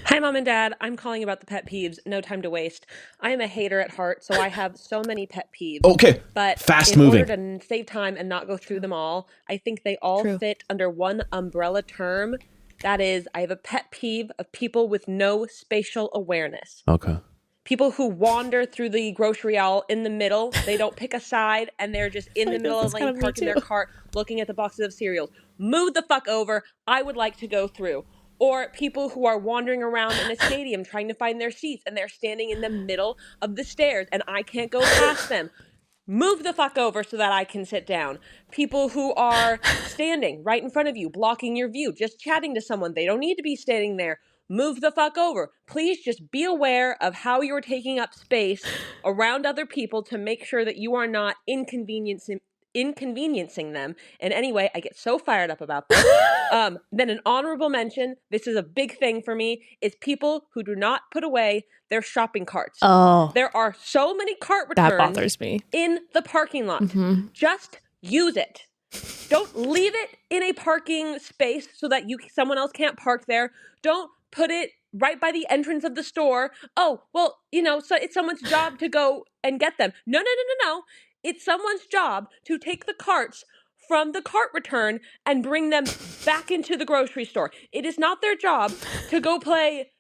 Hi, Mom and Dad. I'm calling about the pet peeves. No time to waste. I am a hater at heart, so I have so many pet peeves. Okay. But Fast in moving. order to save time and not go through them all, I think they all True. fit under one umbrella term. That is, I have a pet peeve of people with no spatial awareness. Okay. People who wander through the grocery aisle in the middle, they don't pick a side, and they're just in the middle of the lane, parking their cart, looking at the boxes of cereals. Move the fuck over. I would like to go through. Or people who are wandering around in a stadium trying to find their seats, and they're standing in the middle of the stairs, and I can't go past them. Move the fuck over so that I can sit down. People who are standing right in front of you, blocking your view, just chatting to someone. They don't need to be standing there. Move the fuck over. Please just be aware of how you're taking up space around other people to make sure that you are not inconveniencing them. And anyway, I get so fired up about this. Then an honorable mention, this is a big thing for me, is people who do not put away their shopping carts. Oh, There are so many cart returns that bothers me. in the parking lot. Mm-hmm. Just use it. Don't leave it in a parking space so that someone else can't park there. Don't put it right by the entrance of the store. Oh, well, so it's someone's job to go and get them. No. It's someone's job to take the carts from the cart return and bring them back into the grocery store. It is not their job to go play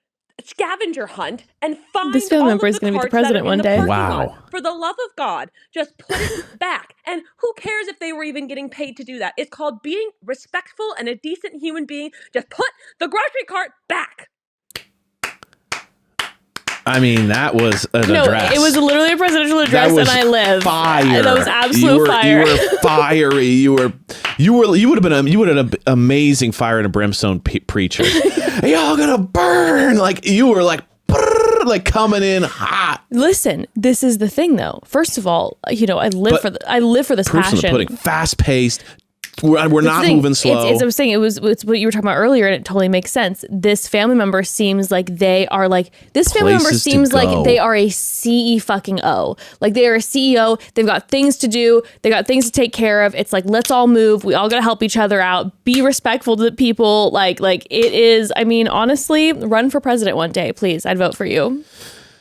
scavenger hunt and find This family all member of is the gonna be the carts that are president in one the day. parking Wow. lot. For the love of God, just put it back. And who cares if they were even getting paid to do that? It's called being respectful and a decent human being. Just put the grocery cart back. I mean, that was an address. It was literally a presidential address, and I live. Fire. That was absolute fire. You were fiery. You would have been an amazing fire and a brimstone preacher. Y'all gonna burn. Like you were like coming in hot. Listen, this is the thing though. First of all, I live for this Proof's in the passion. pudding. Fast paced. We're not moving slow. It's I was saying it's what you were talking about earlier, and it totally makes sense. This family member seems like they are like Places to like go. they are a CE fucking O. Like they are a CEO. They've got things to do. They got things to take care of. It's like, let's all move. We all got to help each other out. Be respectful to the people. Like it is. I mean, honestly, run for president one day, please. I'd vote for you.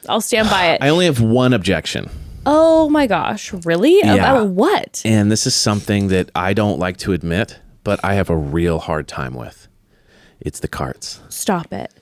I'll stand by it. I only have one objection. Oh my gosh, really? Yeah. About what? And this is something that I don't like to admit, but I have a real hard time with. It's the carts. Stop it.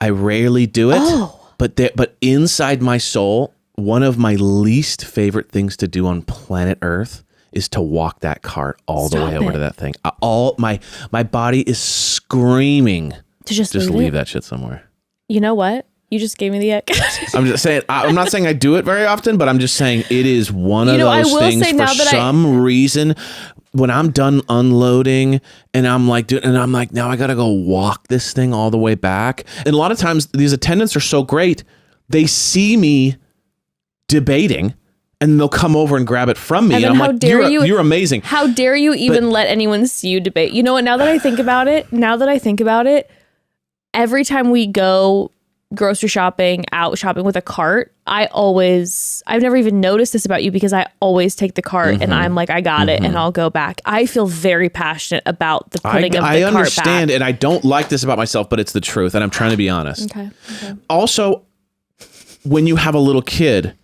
I rarely do it, but inside my soul, one of my least favorite things to do on planet Earth is to walk that cart all the way over to that thing. My body is screaming To just leave that shit somewhere. You know what? You just gave me the ick. I'm just saying, I'm not saying I do it very often, but I'm just saying it is one of those things for some reason when I'm done unloading and I'm like, now I got to go walk this thing all the way back. And a lot of times these attendants are so great. They see me debating and they'll come over and grab it from me. And I'm like, you're amazing. How dare you even let anyone see you debate? You know what? Now that I think about it, every time we go grocery shopping, out shopping with a cart, I've never even noticed this about you because I always take the cart and I'm like, I got it and I'll go back. I feel very passionate about the putting of the cart back. I understand, and I don't like this about myself, but it's the truth, and I'm trying to be honest. Okay. Also, when you have a little kid,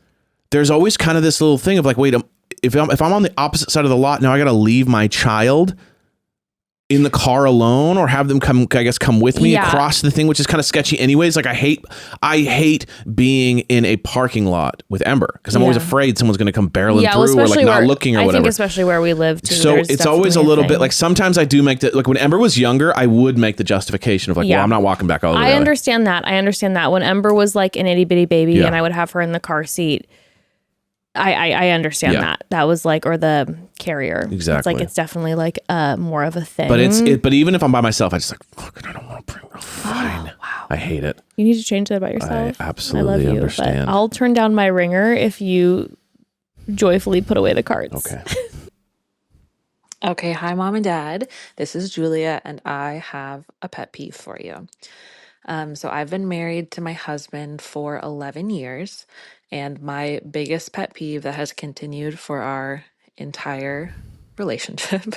there's always kind of this little thing of like, wait, if I'm on the opposite side of the lot, now I got to leave my child in the car alone or have them come with me across the thing, which is kind of sketchy anyways. Like I hate being in a parking lot with Ember because I'm always afraid someone's going to come barreling through or like not looking or whatever. I think especially where we live too. So it's always a little bit like sometimes I do make like when Ember was younger, I would make the justification of like, well, I'm not walking back all the way. I understand that. When Ember was like an itty bitty baby and I would have her in the car seat, I understand that. That was like, or the carrier. Exactly. It's like, it's definitely like more of a thing. But even if I'm by myself, I just like, fuck, I don't want to bring it. Fine. Oh, wow. I hate it. You need to change that about yourself. I absolutely understand. But I'll turn down my ringer if you joyfully put away the carts. Okay. Okay. Hi, Mom and Dad. This is Julia, and I have a pet peeve for you. So I've been married to my husband for 11 years, and my biggest pet peeve that has continued for our entire relationship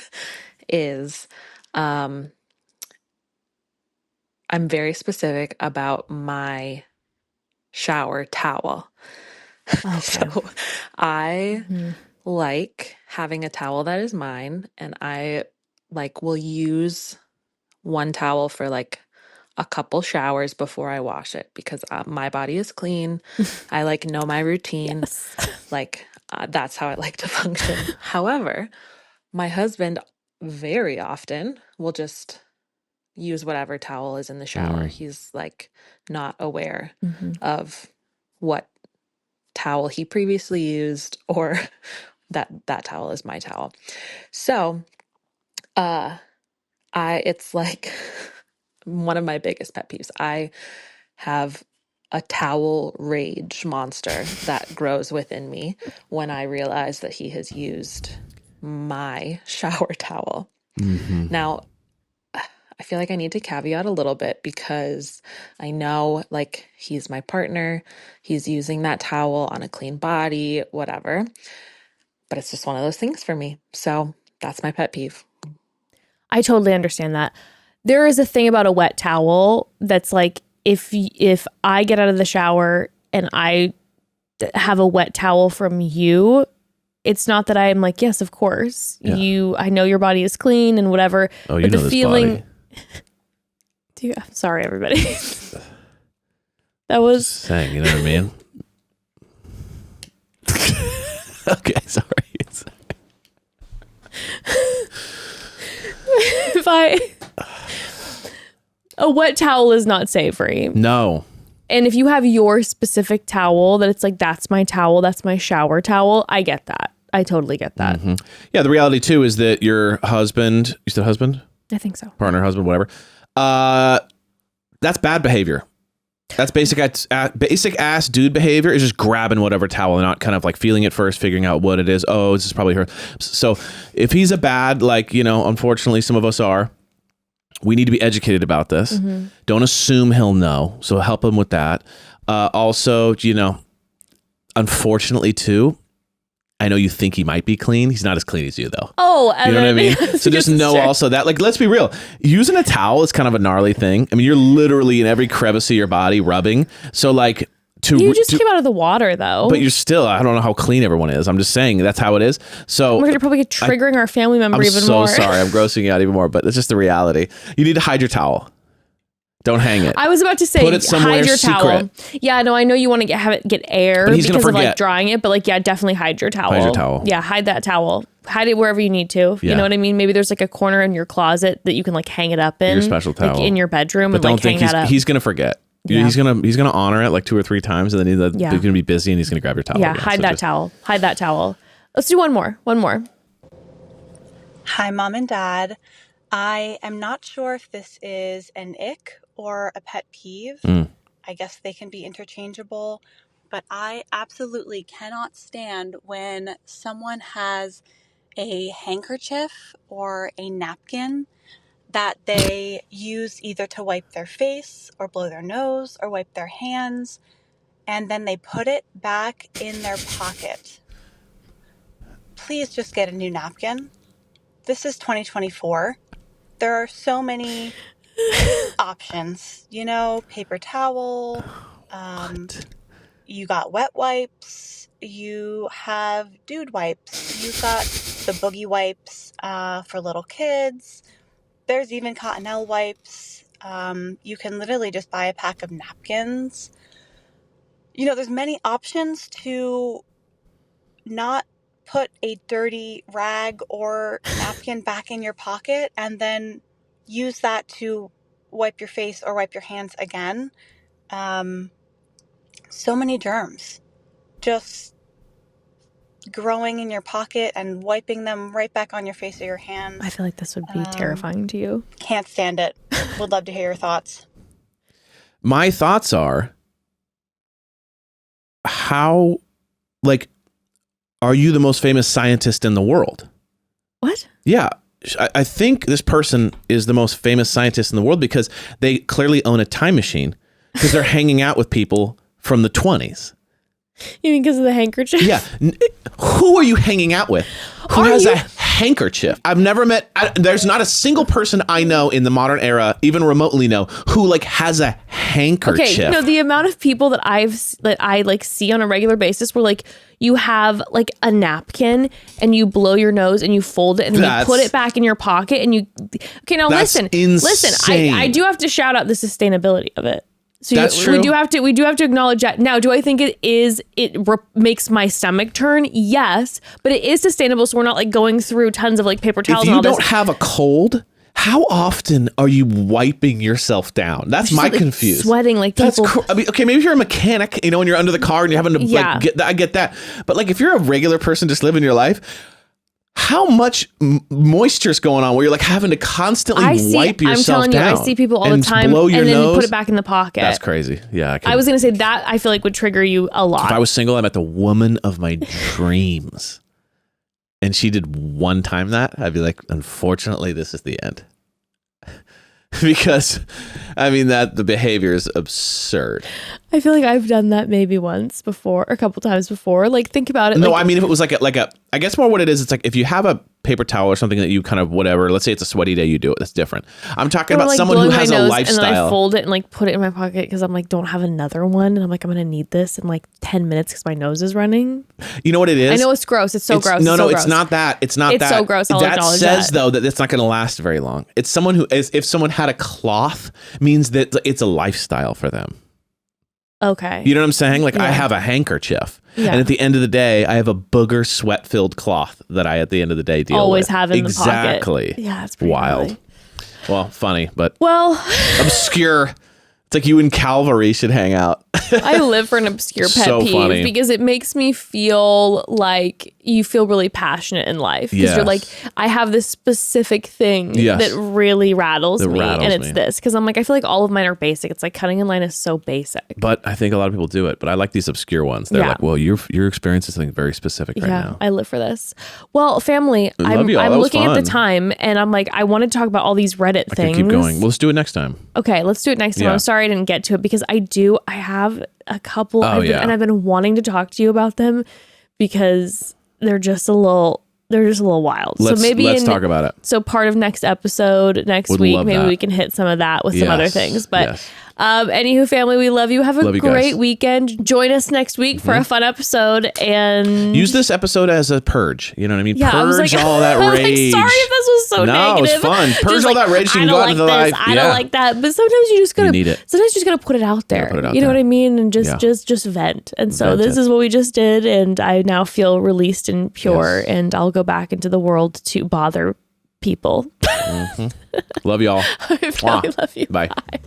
is I'm very specific about my shower towel. Okay. So I like having a towel that is mine, and I will use one towel for like a couple showers before I wash it because my body is clean. I know my routine. Yes. That's how I like to function. However, my husband very often will just use whatever towel is in the shower. He's not aware of what towel he previously used or that towel is my towel. So, it's like one of my biggest pet peeves. I have a towel rage monster that grows within me when I realize that he has used my shower towel. Mm-hmm. Now, I feel like I need to caveat a little bit because I know he's my partner. He's using that towel on a clean body, whatever. But it's just one of those things for me. So that's my pet peeve. I totally understand that. There is a thing about a wet towel that's like, if I get out of the shower and I have a wet towel from you, it's not that I'm like, yes, of course. Yeah. I know your body is clean and whatever. Oh, you know this body. I'm sorry, everybody. That was just saying, you know what I mean? Okay, sorry. A wet towel is not savory. No. And if you have your specific towel that it's like, that's my towel, that's my shower towel, I get that. I totally get that. Yeah, the reality too is that your husband, you said husband? I think so. Partner, husband, whatever. That's bad behavior. That's basic ass dude behavior, is just grabbing whatever towel and not kind of like feeling it first, figuring out what it is. Oh, this is probably her. So if he's a bad, like, you know, unfortunately some of us are, we need to be educated about this. Don't assume he'll know. So help him with that. Also, you know, unfortunately too, I know you think he might be clean. He's not as clean as you, though. Oh, you know what I mean? So just know also that, like, let's be real. Using a towel is kind of a gnarly thing. I mean, you're literally in every crevice of your body rubbing. So, like, you just came out of the water, though. But you're still, I don't know how clean everyone is. I'm just saying that's how it is. So we're probably triggering our family member even more. more. I'm so sorry. I'm grossing you out even more, but it's just the reality. You need to hide your towel. Don't hang it. I was about to say, put it somewhere hide your secret. Towel. Yeah, no, I know you want to have it get air But he's because gonna of like forget. drying it, but like, yeah, definitely hide your towel. Hide your towel. Yeah, hide that towel. Hide it wherever you need to. Yeah. You know what I mean? Maybe there's like a corner in your closet that you can like hang it up in. Your special towel. Like in your bedroom But and don't like think hang that up. he's gonna forget. Yeah. He's gonna honor it like 2 or 3 times, and then he's gonna be busy, and he's gonna grab your towel. Yeah, again. hide So that just- towel. Hide that towel. Let's do one more. Hi, Mom and Dad. I am not sure if this is an ick or a pet peeve. I guess they can be interchangeable, but I absolutely cannot stand when someone has a handkerchief or a napkin that they use either to wipe their face or blow their nose or wipe their hands, and then they put it back in their pocket. Please just get a new napkin. This is 2024. There are so many options, you know, paper towel, you got wet wipes, you have dude wipes, you've got the boogie wipes for little kids, there's even Cottonelle wipes, you can literally just buy a pack of napkins. You know, there's many options to not put a dirty rag or napkin back in your pocket and then use that to wipe your face or wipe your hands again. So many germs just growing in your pocket and wiping them right back on your face or your hands. I feel like this would be terrifying to you. Can't stand it. Would love to hear your thoughts. My thoughts are, how, like, are you the most famous scientist in the world? What? Yeah. I think this person is the most famous scientist in the world because they clearly own a time machine because they're hanging out with people from the 20s. You mean because of the handkerchief? Yeah. Who are you hanging out with? Who has a handkerchief? I've never met, there's not a single person I know in the modern era, even remotely know, who like has a handkerchief. Okay, no, the amount of people that I like see on a regular basis where like you have like a napkin and you blow your nose and you fold it and then you put it back in your pocket and you. Okay, now listen. I do have to shout out the sustainability of it. So That's true. We do have to acknowledge that. Now, do I think it makes my stomach turn? Yes, but it is sustainable. So we're not like going through tons of like paper towels. If you and all don't have a cold, how often are you wiping yourself down? That's my confused. Sweating like people. I mean, okay, maybe if you're a mechanic, you know, and you're under the car and you're having to like, get that. I get that. But like, if you're a regular person just living your life, how much moisture's going on where you're like having to constantly wipe yourself I'm telling down? You, I see people all the time blow your and then nose? put it back in the pocket. That's crazy. Yeah. I was going to say that I feel like would trigger you a lot. If I was single, I met the woman of my dreams and she did one time that, I'd be like, unfortunately, this is the end. Because I mean that the behavior is absurd. I feel like I've done that maybe once before, or a couple times before. Like think about it. No, like, I mean if it was like a, I guess more what it is. It's like if you have a paper towel or something that you kind of whatever. Let's say it's a sweaty day, you do it. That's different. I'm talking about like someone who has a lifestyle. And then I fold it and like put it in my pocket because I'm like don't have another one, and I'm like I'm gonna need this in like 10 minutes because my nose is running. You know what it is? I know it's gross. It's so gross. No, it's not that. It's not that. It's so gross. I'll that acknowledge says that. though that it's not going to last very long. It's someone who is, if someone had a cloth, means that it's a lifestyle for them. Okay. You know what I'm saying? Like I have a handkerchief. Yeah. And at the end of the day, I have a booger sweat filled cloth that I at the end of the day deal always with. have in the pocket. Exactly. Yeah, it's pretty wild. gnarly. Well, funny, but well, obscure. It's like you and Calvary should hang out. I live for an obscure pet So peeve funny. because it makes me feel like you feel really passionate in life. Because Yes. you're like, I have this specific thing Yes. that really rattles That me. rattles And it's me. this. Because I'm like, I feel like all of mine are basic. It's like cutting in line is so basic. But I think a lot of people do it. But I like these obscure ones. They're Yeah. like, well, you're experiencing something very specific right now. I live for this. Well, family, I love I'm y'all. That was looking at the fun. time and I'm like, I want to talk about all these Reddit I things. could keep going. Well, let's do it next time. Okay, let's do it next time. Yeah. I'm sorry I didn't get to it because I have a couple yeah. and I've been wanting to talk to you about them because they're just a little wild. Let's talk about it. So part of next episode next Would week, love maybe that. we can hit some of that with some other Yes, things. But yes. anywho, family, we love you. Have a Love you guys. great weekend. Join us next week for a fun episode and Use this episode as a purge. You know what I mean? yeah, I was Purge like, all that I'm rage. like, sorry if this was so No, negative. it was fun. Purge Just all that rage. You I can don't go out like into the this. life. I don't like that. But sometimes you just gotta need it. Sometimes you just gotta put it out there. put it out you know there. what I mean? And Yeah. just vent. And so Vent this it. is what we just did. And I now feel released and pure. Yes. And I'll go back into the world to bother people. Love y'all. I really love you. Bye. Bye.